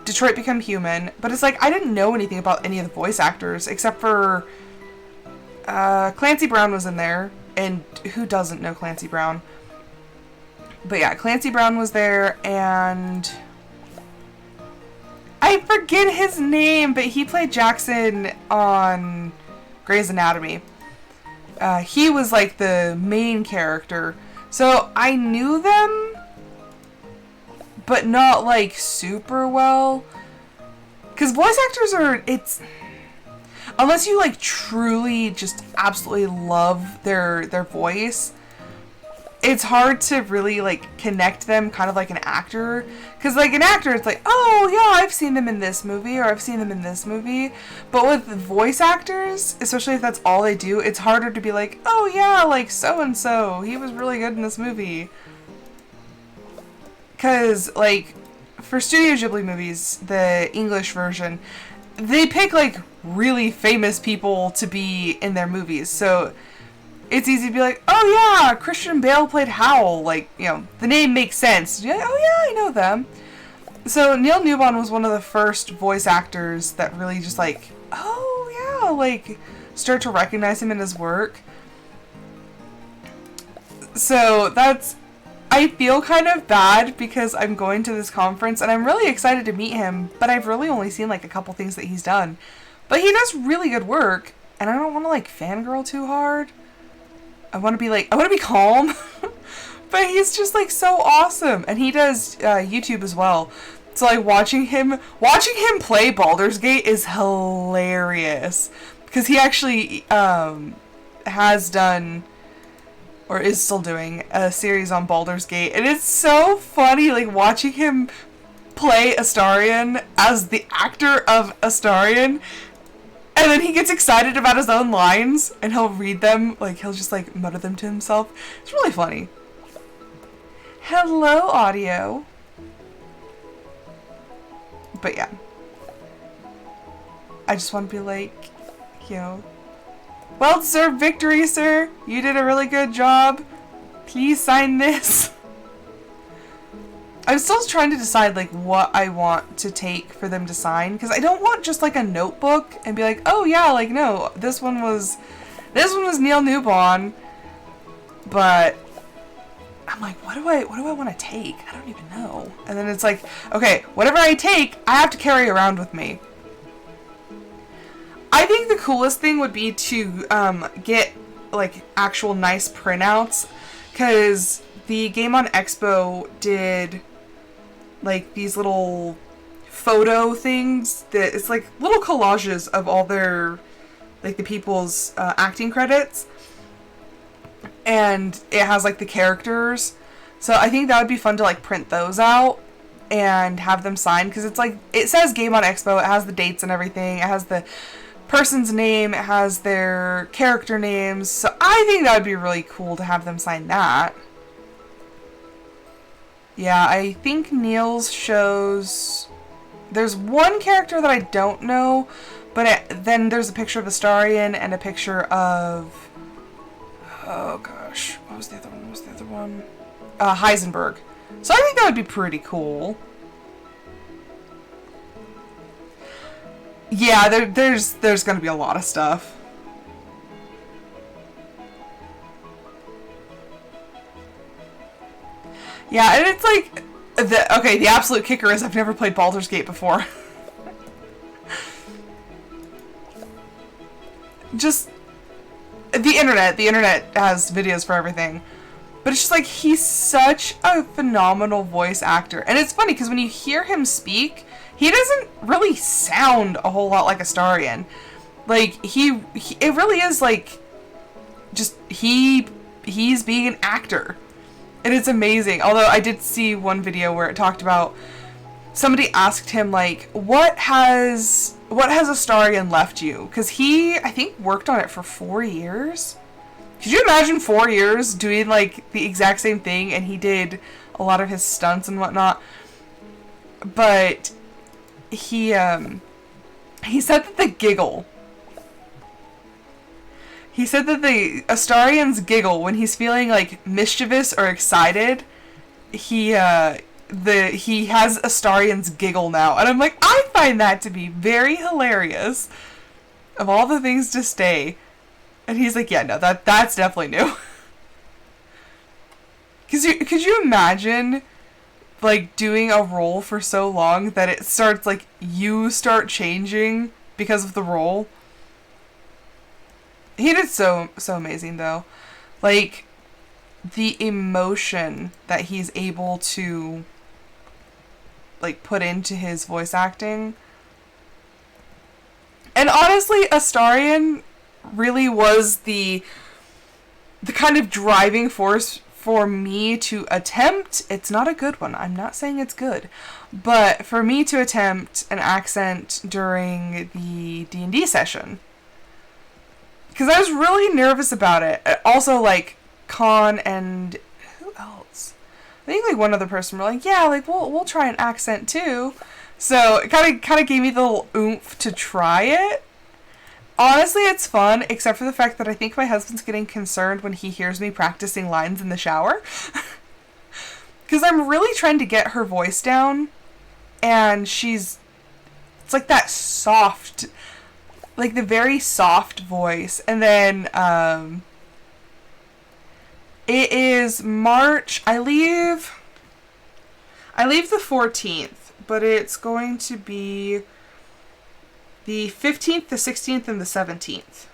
A: Detroit Become Human, but it's like I didn't know anything about any of the voice actors except for Clancy Brown was in there, and who doesn't know Clancy Brown? But yeah, Clancy Brown was there, and I forget his name, but he played Jackson on Grey's Anatomy. He was like the main character. So I knew them, but not like super well. Because voice actors are, unless you like truly just absolutely love their voice, it's hard to really like connect them kind of like an actor. Because like an actor, it's like, oh yeah, I've seen them in this movie, or I've seen them in this movie. But with voice actors, especially if that's all they do, it's harder to be like, oh yeah, like so-and-so, he was really good in this movie. Because like for Studio Ghibli movies, the English version, they pick like really famous people to be in their movies. So it's easy to be like, oh yeah, Christian Bale played Howl. Like, you know, the name makes sense. You're like, oh yeah, I know them. So Neil Newbon was one of the first voice actors that really just like, oh yeah, like start to recognize him in his work. So that's, I feel kind of bad because I'm going to this conference and I'm really excited to meet him, but I've really only seen like a couple things that he's done. But he does really good work, and I don't want to like fangirl too hard. I want to be calm. But he's just like so awesome, and he does YouTube as well. So like watching him play Baldur's Gate is hilarious, because he actually has done, or is still doing, a series on Baldur's Gate, and it's so funny like watching him play Astarion as the actor of Astarion. And then he gets excited about his own lines, and he'll read them, like, he'll just, like, mutter them to himself. It's really funny. Hello, audio. But, yeah. I just want to be like, you know, well-deserved victory, sir. You did a really good job. Please sign this. I'm still trying to decide like what I want to take for them to sign, because I don't want just like a notebook and be like, oh yeah, like no, this one was Neil Newbon, but I'm like, what do I want to take? I don't even know. And then it's like, okay, whatever I take, I have to carry around with me. I think the coolest thing would be to get like actual nice printouts, because the Game On Expo did like these little photo things that it's like little collages of all their, like the people's acting credits, and it has like the characters. So I think that would be fun to like print those out and have them signed, because it's like, it says Game On Expo, it has the dates and everything, it has the person's name, it has their character names. So I think that would be really cool to have them sign that. Yeah, I think Neil's shows, there's one character that I don't know, but then there's a picture of Astarion and a picture of, oh gosh, what was the other one? Heisenberg. So I think that would be pretty cool. Yeah, there's going to be a lot of stuff. Yeah, and it's like, the absolute kicker is I've never played Baldur's Gate before. Just, the internet has videos for everything. But it's just like, he's such a phenomenal voice actor. And it's funny, because when you hear him speak, he doesn't really sound a whole lot like Astarion. Like, it really is like, just, he's being an actor. And it's amazing. Although I did see one video where it talked about, somebody asked him like, what has Astarion left you? Because he, I think, worked on it for 4 years. Could you imagine 4 years doing like the exact same thing, and he did a lot of his stunts and whatnot? But he said that the giggle, he said that the Astarion's giggle when he's feeling like mischievous or excited, he has Astarion's giggle now. And I'm like, I find that to be very hilarious. Of all the things to stay. And he's like, yeah, no, that's definitely new. Could you imagine, like, doing a role for so long that it starts, like, you start changing because of the role? He did so amazing, though. Like, the emotion that he's able to, like, put into his voice acting. And honestly, Astarion really was the kind of driving force for me to attempt. It's not a good one. I'm not saying it's good. But for me to attempt an accent during the D&D session. Because I was really nervous about it. Also, like, Con and who else? I think, like, one other person were like, yeah, like, we'll try an accent too. So it kind of gave me the little oomph to try it. Honestly, it's fun, except for the fact that I think my husband's getting concerned when he hears me practicing lines in the shower. Because I'm really trying to get her voice down, and it's like that soft, like the very soft voice. And then, it is March, I leave the 14th, but it's going to be the 15th, the 16th, and the 17th.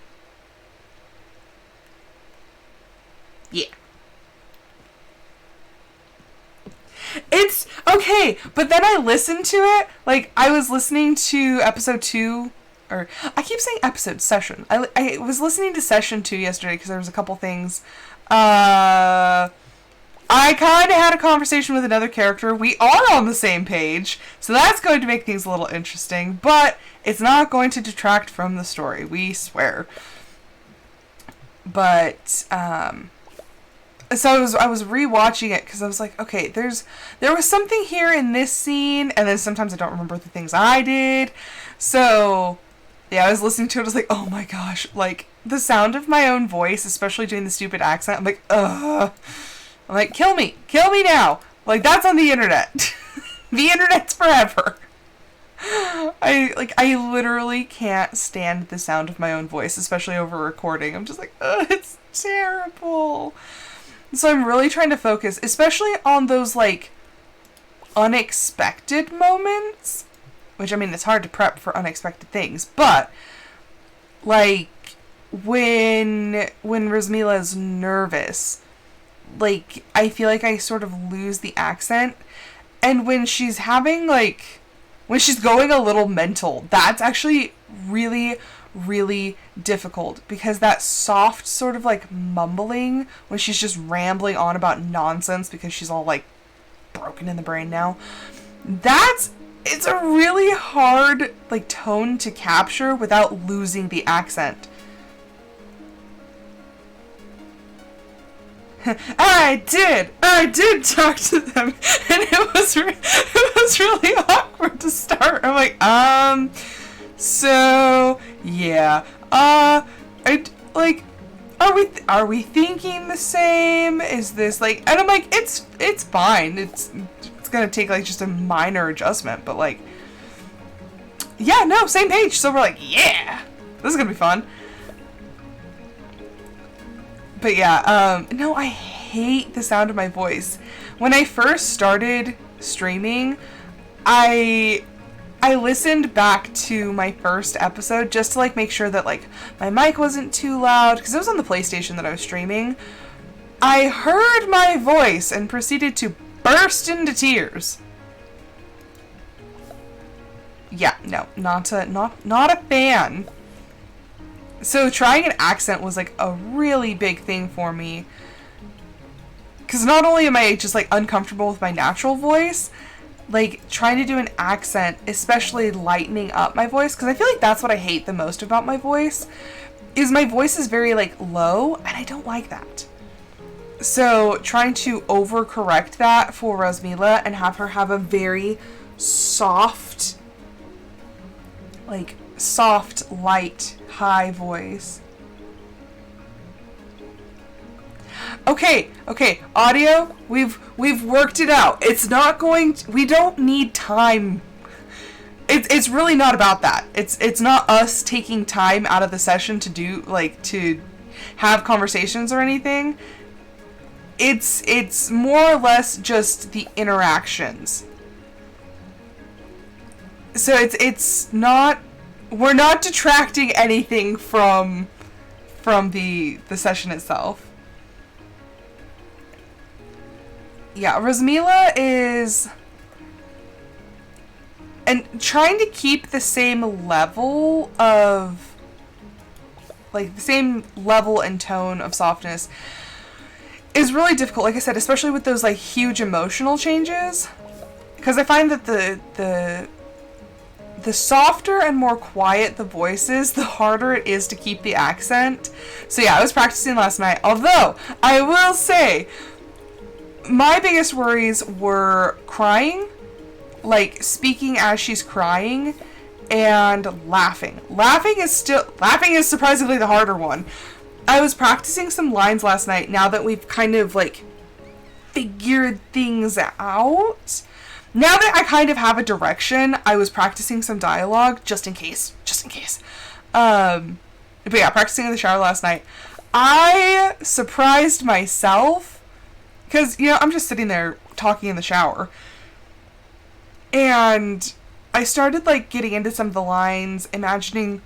A: Yeah. It's okay, but then I listened to it. Like, I was listening to episode 2, or I keep saying episode, session. I was listening to session 2 yesterday because there was a couple things. I kind of had a conversation with another character. We are on the same page, so that's going to make things a little interesting, but it's not going to detract from the story, we swear. But, so I was rewatching it because I was like, okay, there was something here in this scene, and then sometimes I don't remember the things I did. So, yeah, I was listening to it, I was like, oh my gosh, like, the sound of my own voice, especially doing the stupid accent, I'm like, ugh. I'm like, kill me now. Like, that's on the internet. The internet's forever. I literally can't stand the sound of my own voice, especially over recording. I'm just like, ugh, it's terrible. So I'm really trying to focus, especially on those, like, unexpected moments. Which, I mean, it's hard to prep for unexpected things, but, like, when Rosmila's nervous, like, I feel like I sort of lose the accent. And when she's having, like, when she's going a little mental, that's actually really, really difficult. Because that soft sort of, like, mumbling, when she's just rambling on about nonsense because she's all, like, broken in the brain now, it's a really hard, like, tone to capture without losing the accent. I did talk to them, and it was really awkward to start. I'm like, so yeah, are we thinking the same? Is this like? And I'm like, it's fine. It's gonna take like just a minor adjustment, but like, yeah, no, same page. So we're like, yeah, this is gonna be fun. But yeah, no, I hate the sound of my voice. When I first started streaming, I listened back to my first episode just to, like, make sure that, like, my mic wasn't too loud, because it was on the PlayStation that I was streaming. I heard my voice and proceeded to burst into tears. Yeah, no, not a fan. So trying an accent was, like, a really big thing for me. Because not only am I just, like, uncomfortable with my natural voice, like, trying to do an accent, especially lightening up my voice, because I feel like that's what I hate the most about my voice, is my voice is very, like, low, and I don't like that. So trying to overcorrect that for Rosmila and have her have a very soft, like, soft, light, high voice. Okay, audio, we've worked it out. It's not we don't need time. It's really not about that. It's not us taking time out of the session to do, like, to have conversations or anything. it's more or less just the interactions. So it's not, we're not detracting anything from the session itself. Yeah, Rosmila is, and trying to keep the same level of, like, the same level and tone of softness is really difficult, like I said, especially with those, like, huge emotional changes. Because I find that the softer and more quiet the voice is, the harder it is to keep the accent. So yeah, I was practicing last night, although I will say my biggest worries were crying, like speaking as she's crying, and laughing. Laughing is surprisingly the harder one. I was practicing some lines last night now that we've kind of like figured things out. Now that I kind of have a direction, I was practicing some dialogue just in case. But yeah, practicing in the shower last night. I surprised myself because, you know, I'm just sitting there talking in the shower. And I started, like, getting into some of the lines, imagining,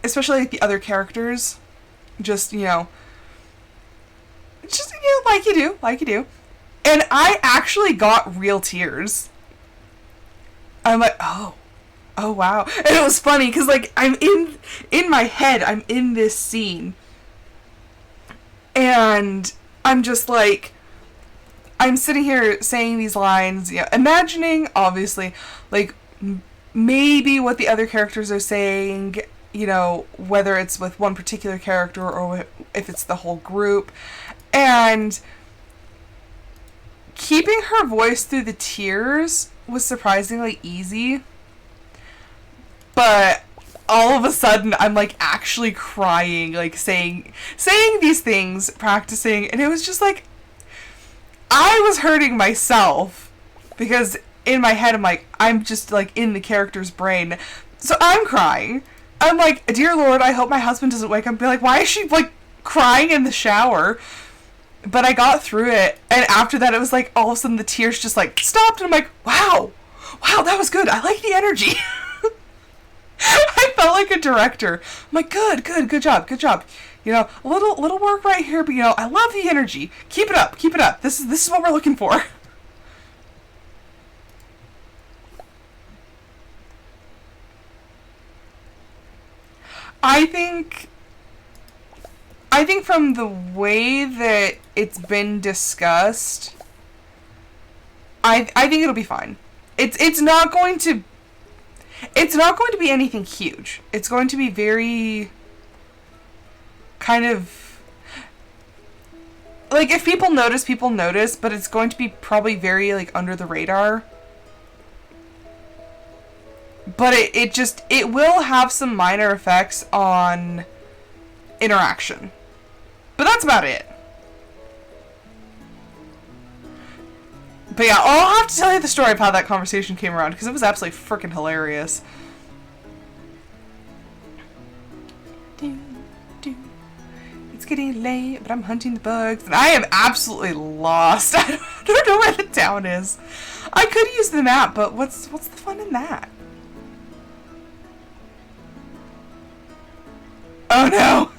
A: especially, like, the other characters, just, you know, like you do. And I actually got real tears. I'm like, oh wow. And it was funny, because, like, I'm in my head, I'm in this scene. And I'm just, like, I'm sitting here saying these lines, you know, imagining, obviously, like, maybe what the other characters are saying, you know, whether it's with one particular character or if it's the whole group. And keeping her voice through the tears was surprisingly easy. But all of a sudden, I'm, like, actually crying, like, saying these things, practicing, and it was just, like, I was hurting myself, because in my head, I'm like, I'm just, like, in the character's brain. So I'm crying. I'm like, dear Lord, I hope my husband doesn't wake up and be like, why is she, like, crying in the shower? But I got through it, and after that, it was like, all of a sudden, the tears just, like, stopped, and I'm like, wow, that was good. I like the energy. I felt like a director. I'm like, good job. You know, a little work right here, but, you know, I love the energy. Keep it up. This is what we're looking for. I think from the way that it's been discussed, I think it'll be fine. It's not going to be anything huge. It's going to be very kind of, like, if people notice, but it's going to be probably very, like, under the radar. But it will have some minor effects on interaction. But that's about it. But yeah, I'll have to tell you the story of how that conversation came around, because it was absolutely freaking hilarious. It's getting late, but I'm hunting the bugs, and I am absolutely lost. I don't know where the town is. I could use the map, but what's the fun in that? Oh no!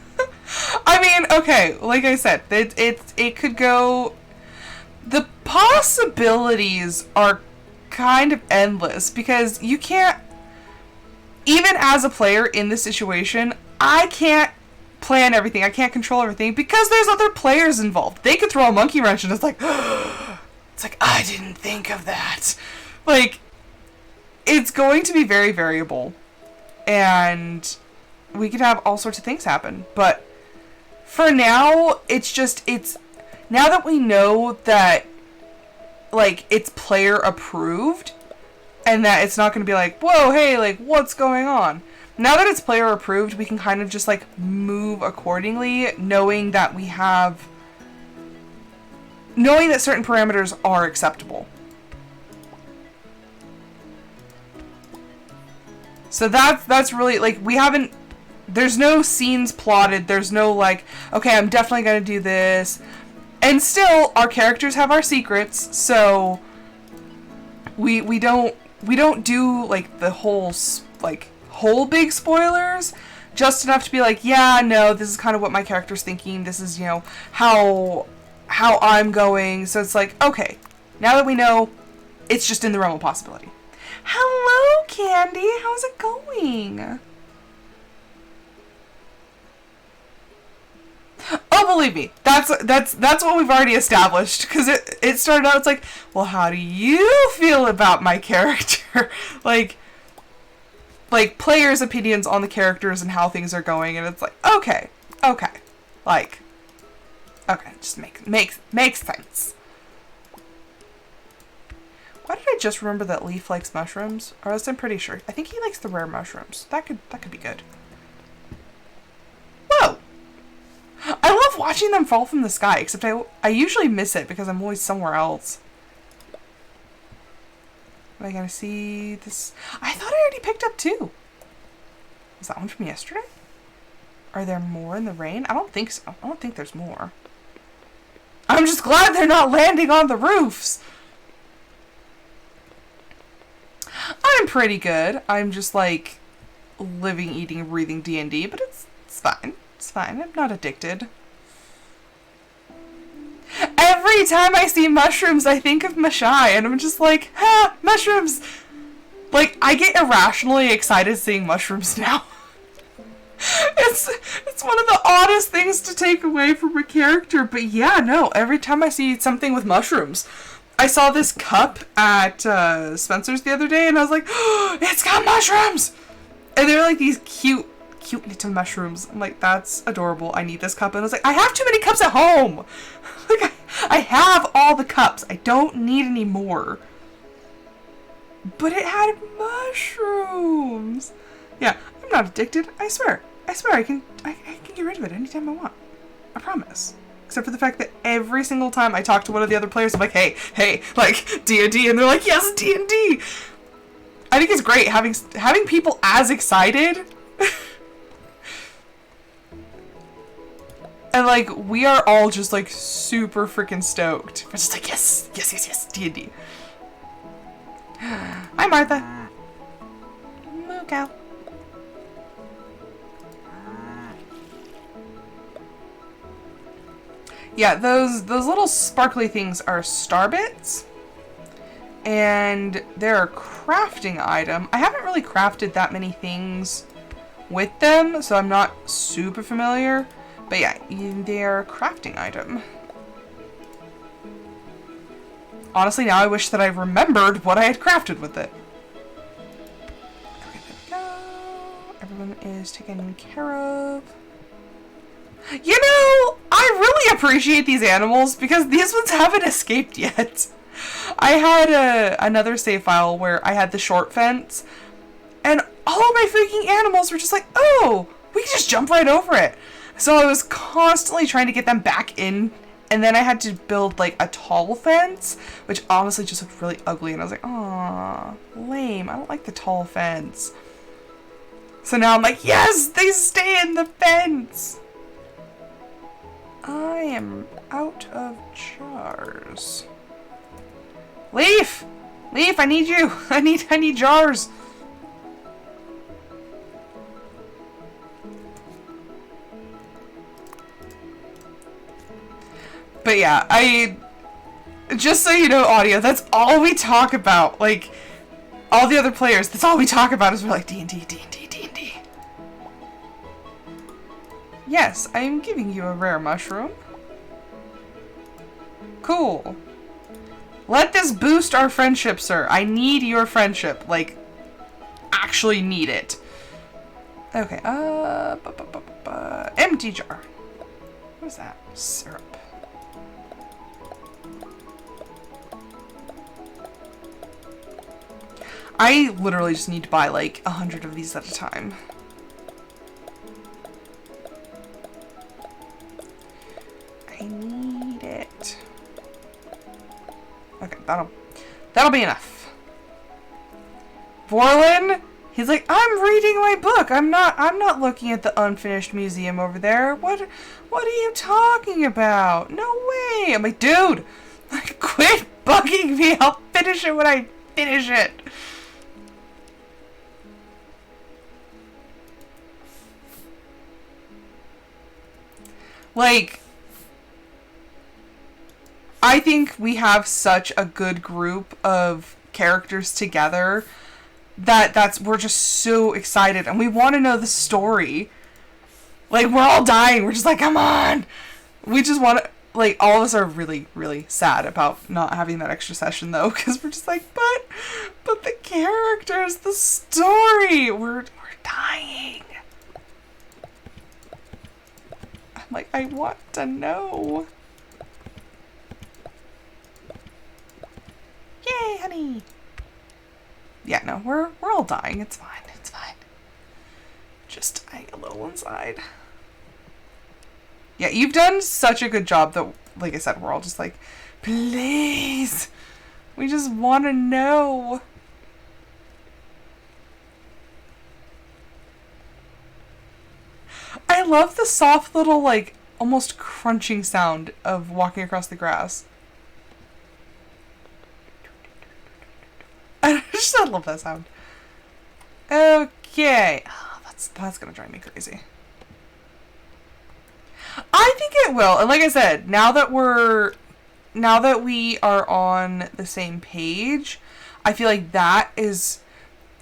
A: I mean, okay, like I said, it could go. The possibilities are kind of endless, because you can't, even as a player in this situation, I can't plan everything. I can't control everything because there's other players involved. They could throw a monkey wrench and it's like, I didn't think of that. Like, it's going to be very variable, and we could have all sorts of things happen. But for now, it's now that we know that, like, it's player approved, and that it's not going to be like, whoa, hey, like, what's going on? Now that it's player approved, we can kind of just, like, move accordingly, knowing that certain parameters are acceptable. So that's really, like, there's no scenes plotted, there's no, like, okay, I'm definitely going to do this, And still, our characters have our secrets, so we don't do like the whole big spoilers. Just enough to be like, yeah, no, this is kind of what my character's thinking. This is, you know, how I'm going. So it's like, okay, now that we know, it's just in the realm of possibility. Hello, Candy. How's it going? Oh, believe me, that's what we've already established. Because it started out, it's like, well, how do you feel about my character? like players' opinions on the characters and how things are going, and it's like, okay, like, okay, just makes sense. Why did I just remember that Leaf likes mushrooms? Or else I'm pretty sure. I think he likes the rare mushrooms. That could be good. Whoa! I love watching them fall from the sky, except I usually miss it because I'm always somewhere else. Am I gonna see this? I thought I already picked up 2. Was that one from yesterday? Are there more in the rain? I don't think so. I don't think there's more. I'm just glad they're not landing on the roofs. I'm pretty good. I'm just like living, eating, breathing D&D, but it's fine. It's fine. I'm not addicted. Every time I see mushrooms, I think of Mashai, and I'm just like, ha, mushrooms! Like, I get irrationally excited seeing mushrooms now. It's one of the oddest things to take away from a character, but yeah, no, every time I see something with mushrooms. I saw this cup at Spencer's the other day, and I was like, oh, it's got mushrooms! And they're like these cute little mushrooms. I'm like, that's adorable. I need this cup. And I was like, I have too many cups at home! Like, I have all the cups. I don't need any more. But it had mushrooms. Yeah, I'm not addicted. I swear I can get rid of it anytime I want. I promise. Except for the fact that every single time I talk to one of the other players, I'm like, hey, like, D&D, and they're like, yes, D&D! I think it's great having people as excited. And, like, we are all just, like, super freaking stoked. We're just like, yes, D&D. Hi, Martha. Moo cow. Yeah, those little sparkly things are star bits. And they're a crafting item. I haven't really crafted that many things with them, so I'm not super familiar. But yeah, they're a crafting item. Honestly, now I wish that I remembered what I had crafted with it. Okay, there we go. Everyone is taken care of. You know, I really appreciate these animals because these ones haven't escaped yet. I had another save file where I had the short fence, and all of my freaking animals were just like, oh, we can just jump right over it. So I was constantly trying to get them back in, and then I had to build like a tall fence, which honestly just looked really ugly, and I was like, aw, lame, I don't like the tall fence. So now I'm like, yes, they stay in the fence! I am out of jars. Leaf! Leaf, I need you! I need jars! But yeah, just so you know, audio, that's all we talk about. Like, all the other players, that's all we talk about is we're like, D&D, D&D, D&D. Yes, I am giving you a rare mushroom. Cool. Let this boost our friendship, sir. I need your friendship. Like, actually need it. Okay, empty jar. What is that? Syrup. I literally just need to buy like 100 of these at a time. I need it. Okay, that'll be enough. Vorlin, He's like, I'm reading my book. I'm not looking at the unfinished museum over there. What are you talking about? No way. I'm like, dude, quit bugging me. I'll finish it when I finish it. Like, I think we have such a good group of characters together that we're just so excited and we want to know the story. Like, we're all dying. We're just like, come on. We just want to, like, all of us are really, really sad about not having that extra session though, because we're just like, but the characters, the story, we're dying. I'm like, I want to know. Yay, honey. Yeah, no, we're all dying. It's fine. It's fine. Just dying a little inside. Yeah, you've done such a good job that, like I said, we're all just like, please. We just want to know. I love the soft little, like, almost crunching sound of walking across the grass. I love that sound. Okay. Oh, that's gonna drive me crazy. I think it will. And like I said, now that we are on the same page, I feel like that is,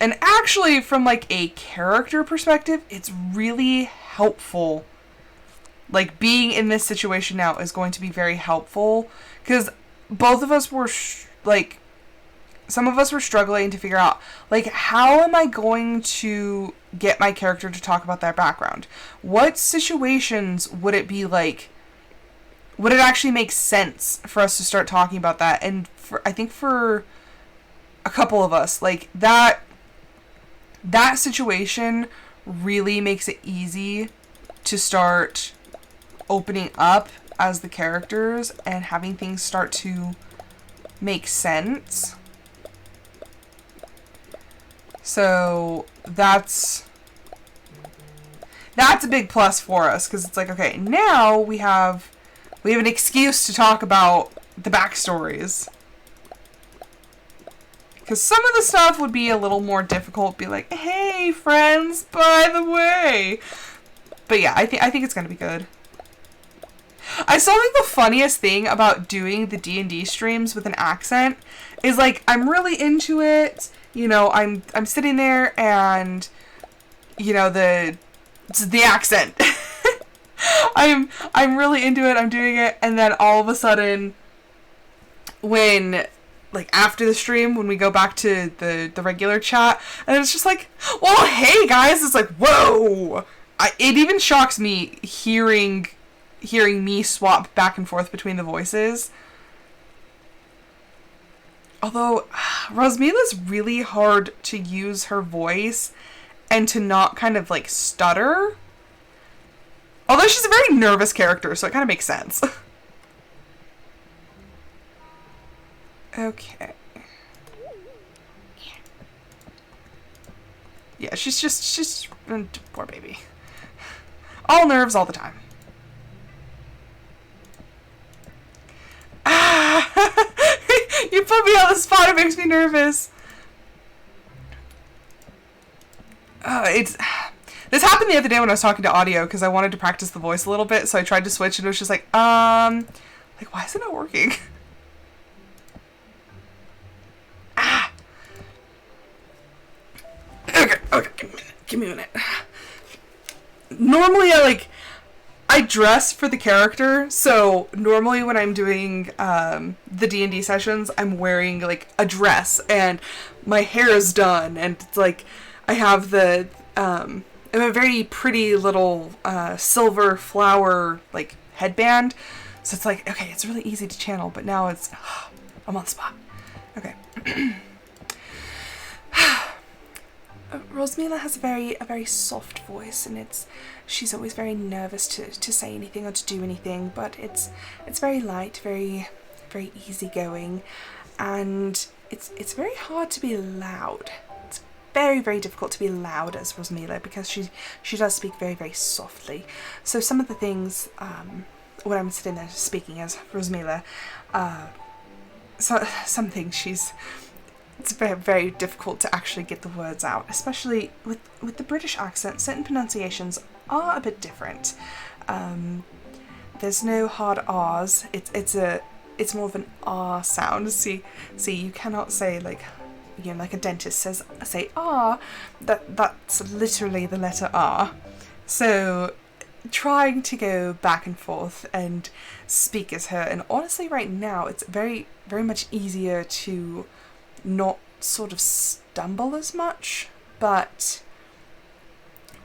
A: and actually from like a character perspective, it's really helpful. Like, being in this situation now is going to be very helpful because both of us were some of us were struggling to figure out, like, how am I going to get my character to talk about their background? What situations would it be like? Would it actually make sense for us to start talking about that? And I think for a couple of us, like, that situation really makes it easy to start opening up as the characters and having things start to make sense. So that's a big plus for us because it's like, okay, now we have an excuse to talk about the backstories. Because some of the stuff would be a little more difficult. Be like, hey friends, by the way. But yeah, I think it's gonna be good. I still think the funniest thing about doing the D&D streams with an accent is, like, I'm really into it. You know, I'm sitting there and, you know, the accent. I'm really into it. I'm doing it, and then all of a sudden, when, like, after the stream, when we go back to the regular chat, and it's just like, well, hey guys, it's like, whoa. It even shocks me hearing me swap back and forth between the voices. Although, Rosmila's really hard to use her voice and to not kind of, like, stutter. Although she's a very nervous character, so it kind of makes sense. Okay. Yeah, she's poor baby. All nerves all the time. Ah! You put me on the spot, it makes me nervous. This happened the other day when I was talking to audio because I wanted to practice the voice a little bit, so I tried to switch and it was just like, why is it not working? Ah! Okay, give me a minute. Normally I dress for the character, so normally when I'm doing the D&D sessions, I'm wearing, like, a dress, and my hair is done, and it's like, I have I have a very pretty little silver flower, like, headband, so it's like, okay, it's really easy to channel, but now it's, I'm on the spot. Okay. Rosmila has a very soft voice, and she's always very nervous to say anything or to do anything, but it's very light, very easygoing, and it's very hard to be loud. It's very, very difficult to be loud as Rosmila because she does speak very, very softly. So some of the things, when I'm sitting there speaking as Rosmila, some things it's very, very difficult to actually get the words out, especially with the British accent. Certain pronunciations are a bit different. There's no hard R's. It's more of an R sound. See, you cannot say like a dentist say R. That's literally the letter R. So trying to go back and forth and speak as her, and honestly right now it's very, very much easier to not sort of stumble as much, but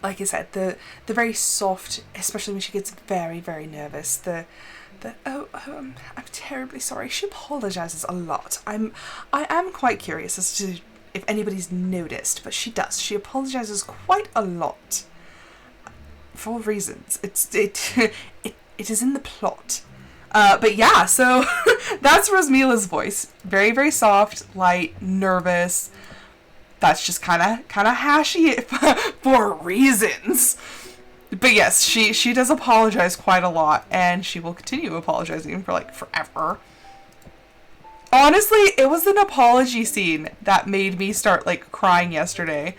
A: like I said, the very soft, especially when she gets very, very nervous, I'm terribly sorry. She apologizes a lot. I am quite curious as to if anybody's noticed, but she does. She apologizes quite a lot for reasons. It is in the plot. But yeah, so that's Rosmila's voice. Very, very soft, light, nervous. That's just kind of hashy for reasons. But yes, she does apologize quite a lot, and she will continue apologizing for like forever. Honestly, it was an apology scene that made me start like crying yesterday.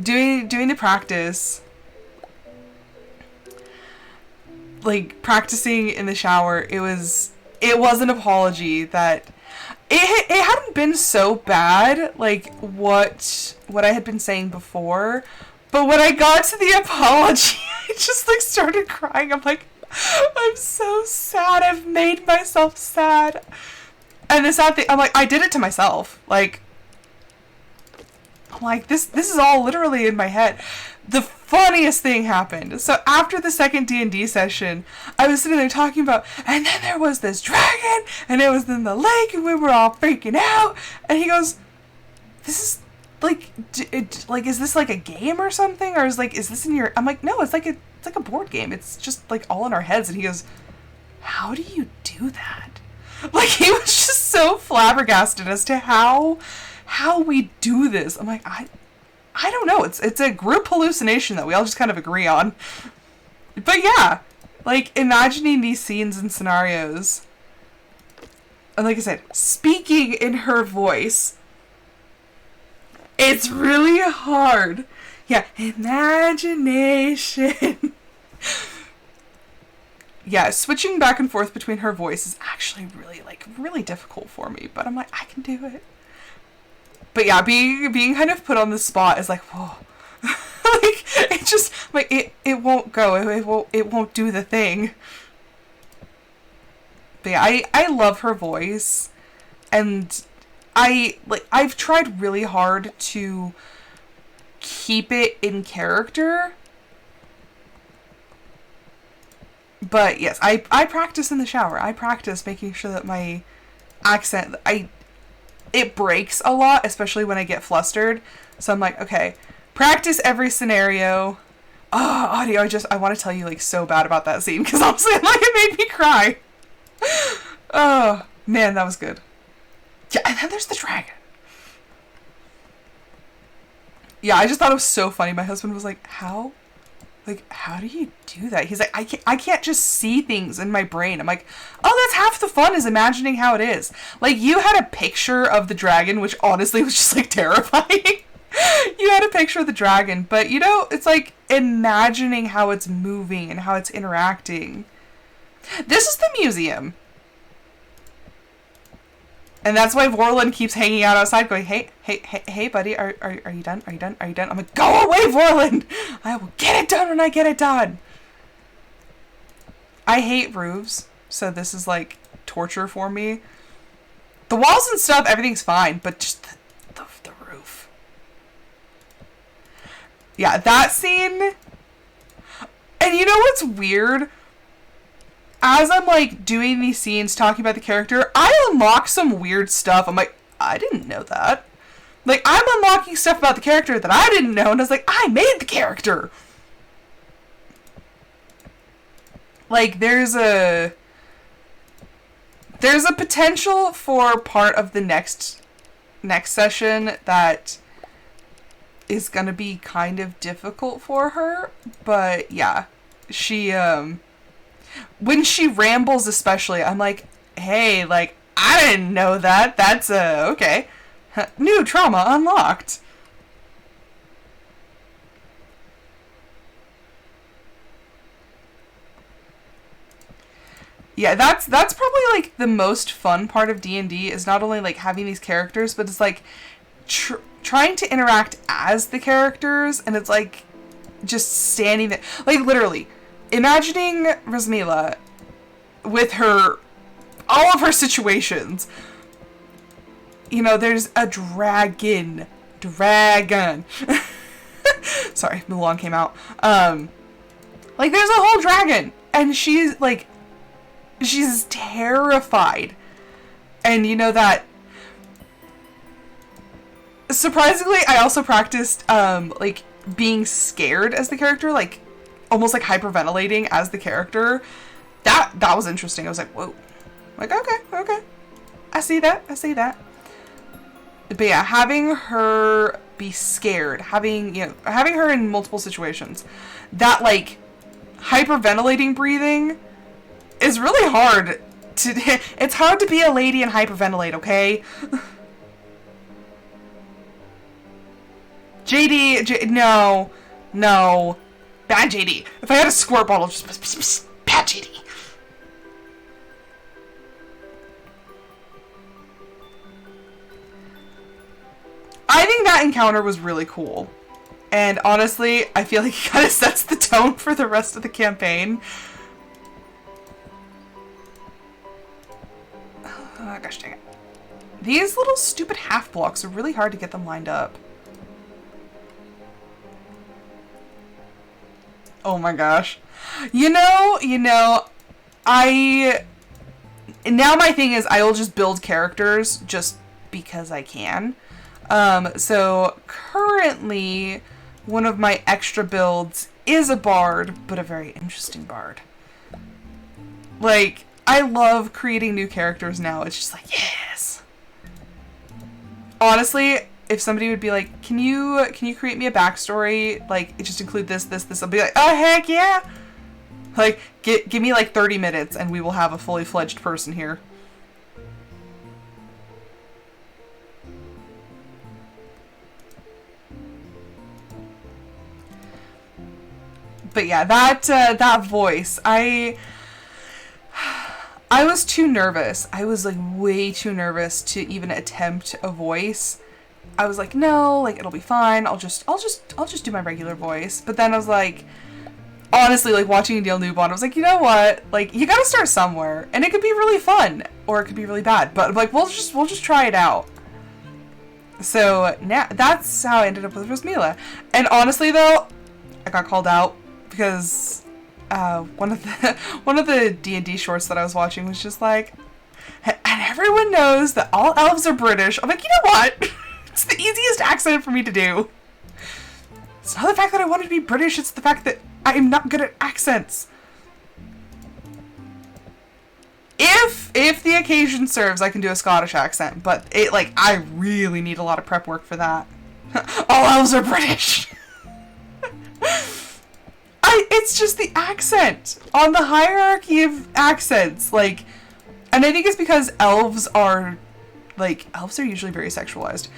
A: Doing the practice, like practicing in the shower, it was an apology that it hadn't been so bad like what I had been saying before, but when I got to the apology, I just like started crying. I'm like, I'm so sad. I've made myself sad. And the sad thing, I'm like, I did it to myself. Like, I'm like, this is all literally in my head. The funniest thing happened. So after the second D&D session, I was sitting there talking about, and then there was this dragon, and it was in the lake, and we were all freaking out. And he goes, this is like, is this like a game or something? Or is this in your, I'm like, no, it's like a board game. It's just like all in our heads. And he goes, how do you do that? Like, he was just so flabbergasted as to how we do this. I'm like, I don't know. It's a group hallucination that we all just kind of agree on. But yeah, like imagining these scenes and scenarios, and like I said, speaking in her voice, it's really hard. Yeah, imagination. Yeah, switching back and forth between her voice is actually really difficult for me, but I'm like, I can do it. But yeah, being kind of put on the spot is like, whoa. Like, it just, like, it won't go. It won't do the thing. But yeah, I love her voice. And I've tried really hard to keep it in character. But yes, I practice in the shower. I practice making sure that my accent, it breaks a lot, especially when I get flustered. So I'm like, okay, practice every scenario. Oh, audio, I want to tell you like so bad about that scene because honestly, like, it made me cry. Oh, man, that was good. Yeah, and then there's the dragon. Yeah, I just thought it was so funny. My husband was like, how do you do that? He's like, I can't just see things in my brain. I'm like, oh, that's half the fun is imagining how it is. Like, you had a picture of the dragon, which honestly was just like terrifying. You had a picture of the dragon, but you know, it's like imagining how it's moving and how it's interacting. This is the museum. And that's why Vorlin keeps hanging out outside going, hey, buddy, are you done? Are you done? Are you done? I'm like, go away, Vorlin! I will get it done when I get it done! I hate roofs, so this is like torture for me. The walls and stuff, everything's fine, but just the roof. Yeah, that scene. And you know what's weird? As I'm like doing these scenes talking about the character, I unlock some weird stuff. I'm like, I didn't know that. Like, I'm unlocking stuff about the character that I didn't know, and I was like, I made the character. Like, there's a potential for part of the next session that is gonna be kind of difficult for her, but yeah, she, when she rambles especially, I'm like, hey, like, I didn't know that, that's, okay. New trauma unlocked. Yeah, that's probably, like, the most fun part of D&D is not only, like, having these characters, but it's, like, trying to interact as the characters, and it's, like, just standing there. Like, literally, imagining Rasmila with her, all of her situations. You know, there's a dragon. Sorry, Mulan came out. Like, there's a whole dragon, and she's, like, she's terrified. And you know that, surprisingly, I also practiced, like, being scared as the character, like, almost like hyperventilating as the character. That was interesting. I was like, whoa. Like, okay. I see that. But yeah, having her be scared, having her in multiple situations, that, like, hyperventilating breathing is really hard to, it's hard to be a lady and hyperventilate, okay? No. Bad JD. If I had a squirt bottle, just bad JD. I think that encounter was really cool. And honestly, I feel like it kind of sets the tone for the rest of the campaign. Oh, gosh dang it. These little stupid half blocks are really hard to get them lined up. Oh my gosh. You know, now my thing is I will just build characters just because I can. So currently one of my extra builds is a bard, but a very interesting bard. Like, I love creating new characters now. It's just like, yes. Honestly, if somebody would be like, can you create me a backstory? Like, just include this, I'll be like, oh, heck yeah. Like, give me like 30 minutes and we will have a fully fledged person here. But yeah, that voice, I was too nervous. I was like way too nervous to even attempt a voice. I was like, no, like it'll be fine. I'll just do my regular voice. But then I was like, honestly, like watching Neil Newbon, I was like, you know what? Like, you gotta start somewhere, and it could be really fun or it could be really bad. But like, we'll just try it out. So now that's how I ended up with Rasmila. And honestly, though, I got called out because one of the D&D shorts that I was watching was just like, and everyone knows that all elves are British. I'm like, you know what? It's the easiest accent for me to do. It's not the fact that I wanted to be British, it's the fact that I am not good at accents. If the occasion serves, I can do a Scottish accent, but I really need a lot of prep work for that. All elves are British. It's just the accent on the hierarchy of accents, like, and I think it's because elves are usually very sexualized,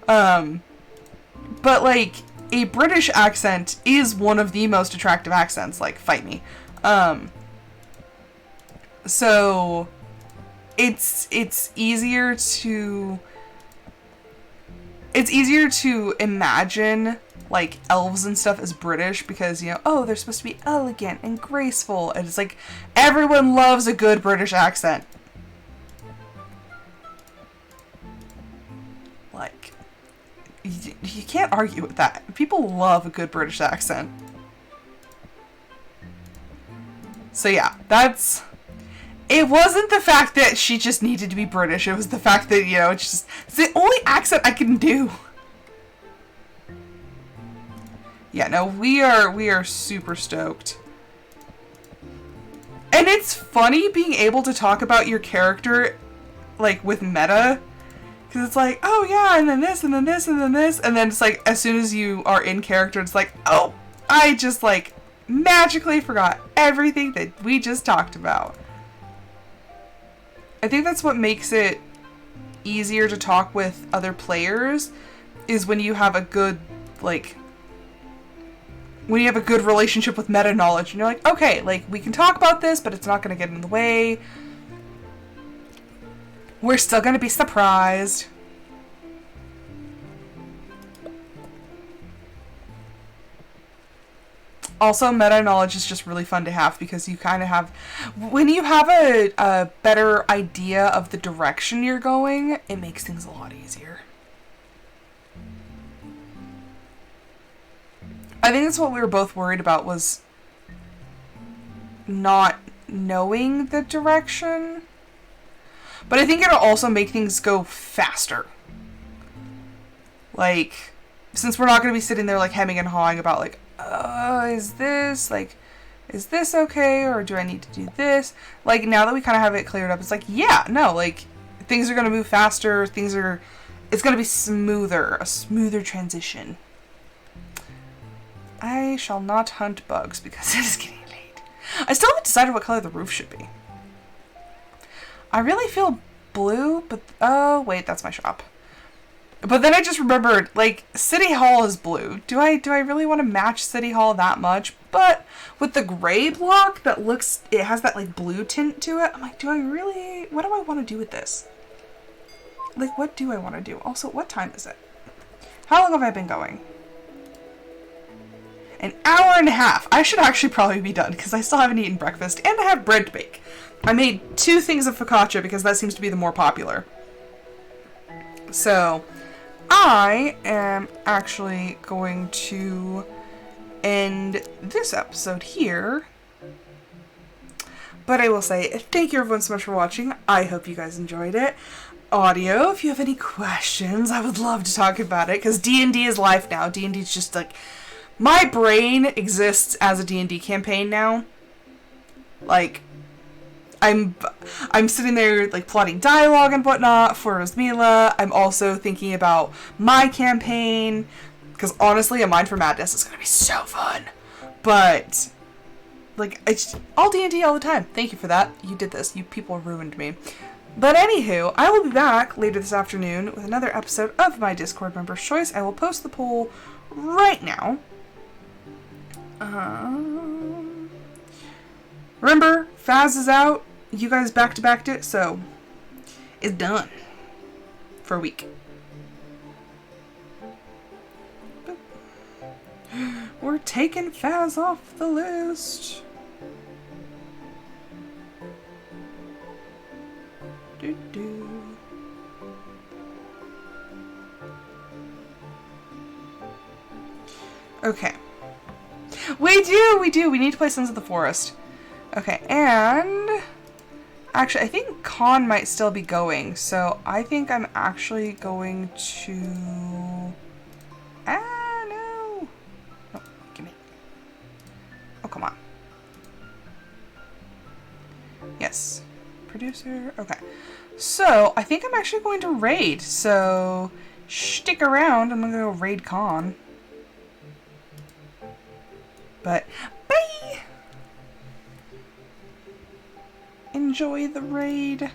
A: but like a British accent is one of the most attractive accents. Like, fight me. So it's easier to imagine like elves and stuff as British because, you know, oh, they're supposed to be elegant and graceful, and it's like everyone loves a good British accent. Like, you can't argue with that. People love a good British accent. So yeah, it wasn't the fact that she just needed to be British, it was the fact that, you know, it's the only accent I can do. Yeah, no, we are super stoked. And it's funny being able to talk about your character, like, with meta, Because it's like, oh yeah, and then this, and then this, and then this. And then it's like, as soon as you are in character, it's like, oh, I just like magically forgot everything that we just talked about. I think that's what makes it easier to talk with other players, is when you have a good, like, when you have a good relationship with meta knowledge and you're like, okay, like, we can talk about this, but it's not going to get in the way. We're still going to be surprised. Also, meta knowledge is just really fun to have because you kind of have, when you have a better idea of the direction you're going, it makes things a lot easier. I think that's what we were both worried about, was not knowing the direction. But I think it'll also make things go faster. Like, since we're not going to be sitting there like hemming and hawing about like, is this okay, or do I need to do this? Like, now that we kind of have it cleared up, it's like, yeah, no, like, things are going to move faster, it's going to be smoother, a smoother transition. I shall not hunt bugs because it is getting late. I still haven't decided what color the roof should be. I really feel blue, but, oh, wait, that's my shop. But then I just remembered, like, City Hall is blue. Do I really want to match City Hall that much? But with the gray block that looks, it has that, like, blue tint to it, I'm like, do I really, what do I want to do with this? Like, what do I want to do? Also, what time is it? How long have I been going? An hour and a half. I should actually probably be done because I still haven't eaten breakfast and I have bread to bake. I made 2 things of focaccia because that seems to be the more popular. So, I am actually going to end this episode here. But I will say thank you everyone so much for watching. I hope you guys enjoyed it. Audio, if you have any questions, I would love to talk about it because D&D is life now. D&D is just like, my brain exists as a D&D campaign now. Like, I'm sitting there, like, plotting dialogue and whatnot for Rosmila. I'm also thinking about my campaign, because honestly, A Mind for Madness is going to be so fun. But, like, it's all D&D all the time. Thank you for that. You did this. You people ruined me. But anywho, I will be back later this afternoon with another episode of my Discord Member's Choice. I will post the poll right now. Remember, Faz is out. You guys back-to-backed it, so it's done for a week. We're taking Faz off the list. Doo-doo. Okay. We do! We need to play Sons of the Forest. Okay, and actually, I think Con might still be going, so I think I'm actually going to... no! Oh, gimme. Oh, come on. Yes. Producer, okay. So, I think I'm actually going to raid, so stick around, I'm gonna go raid Con. But, bye! Enjoy the raid.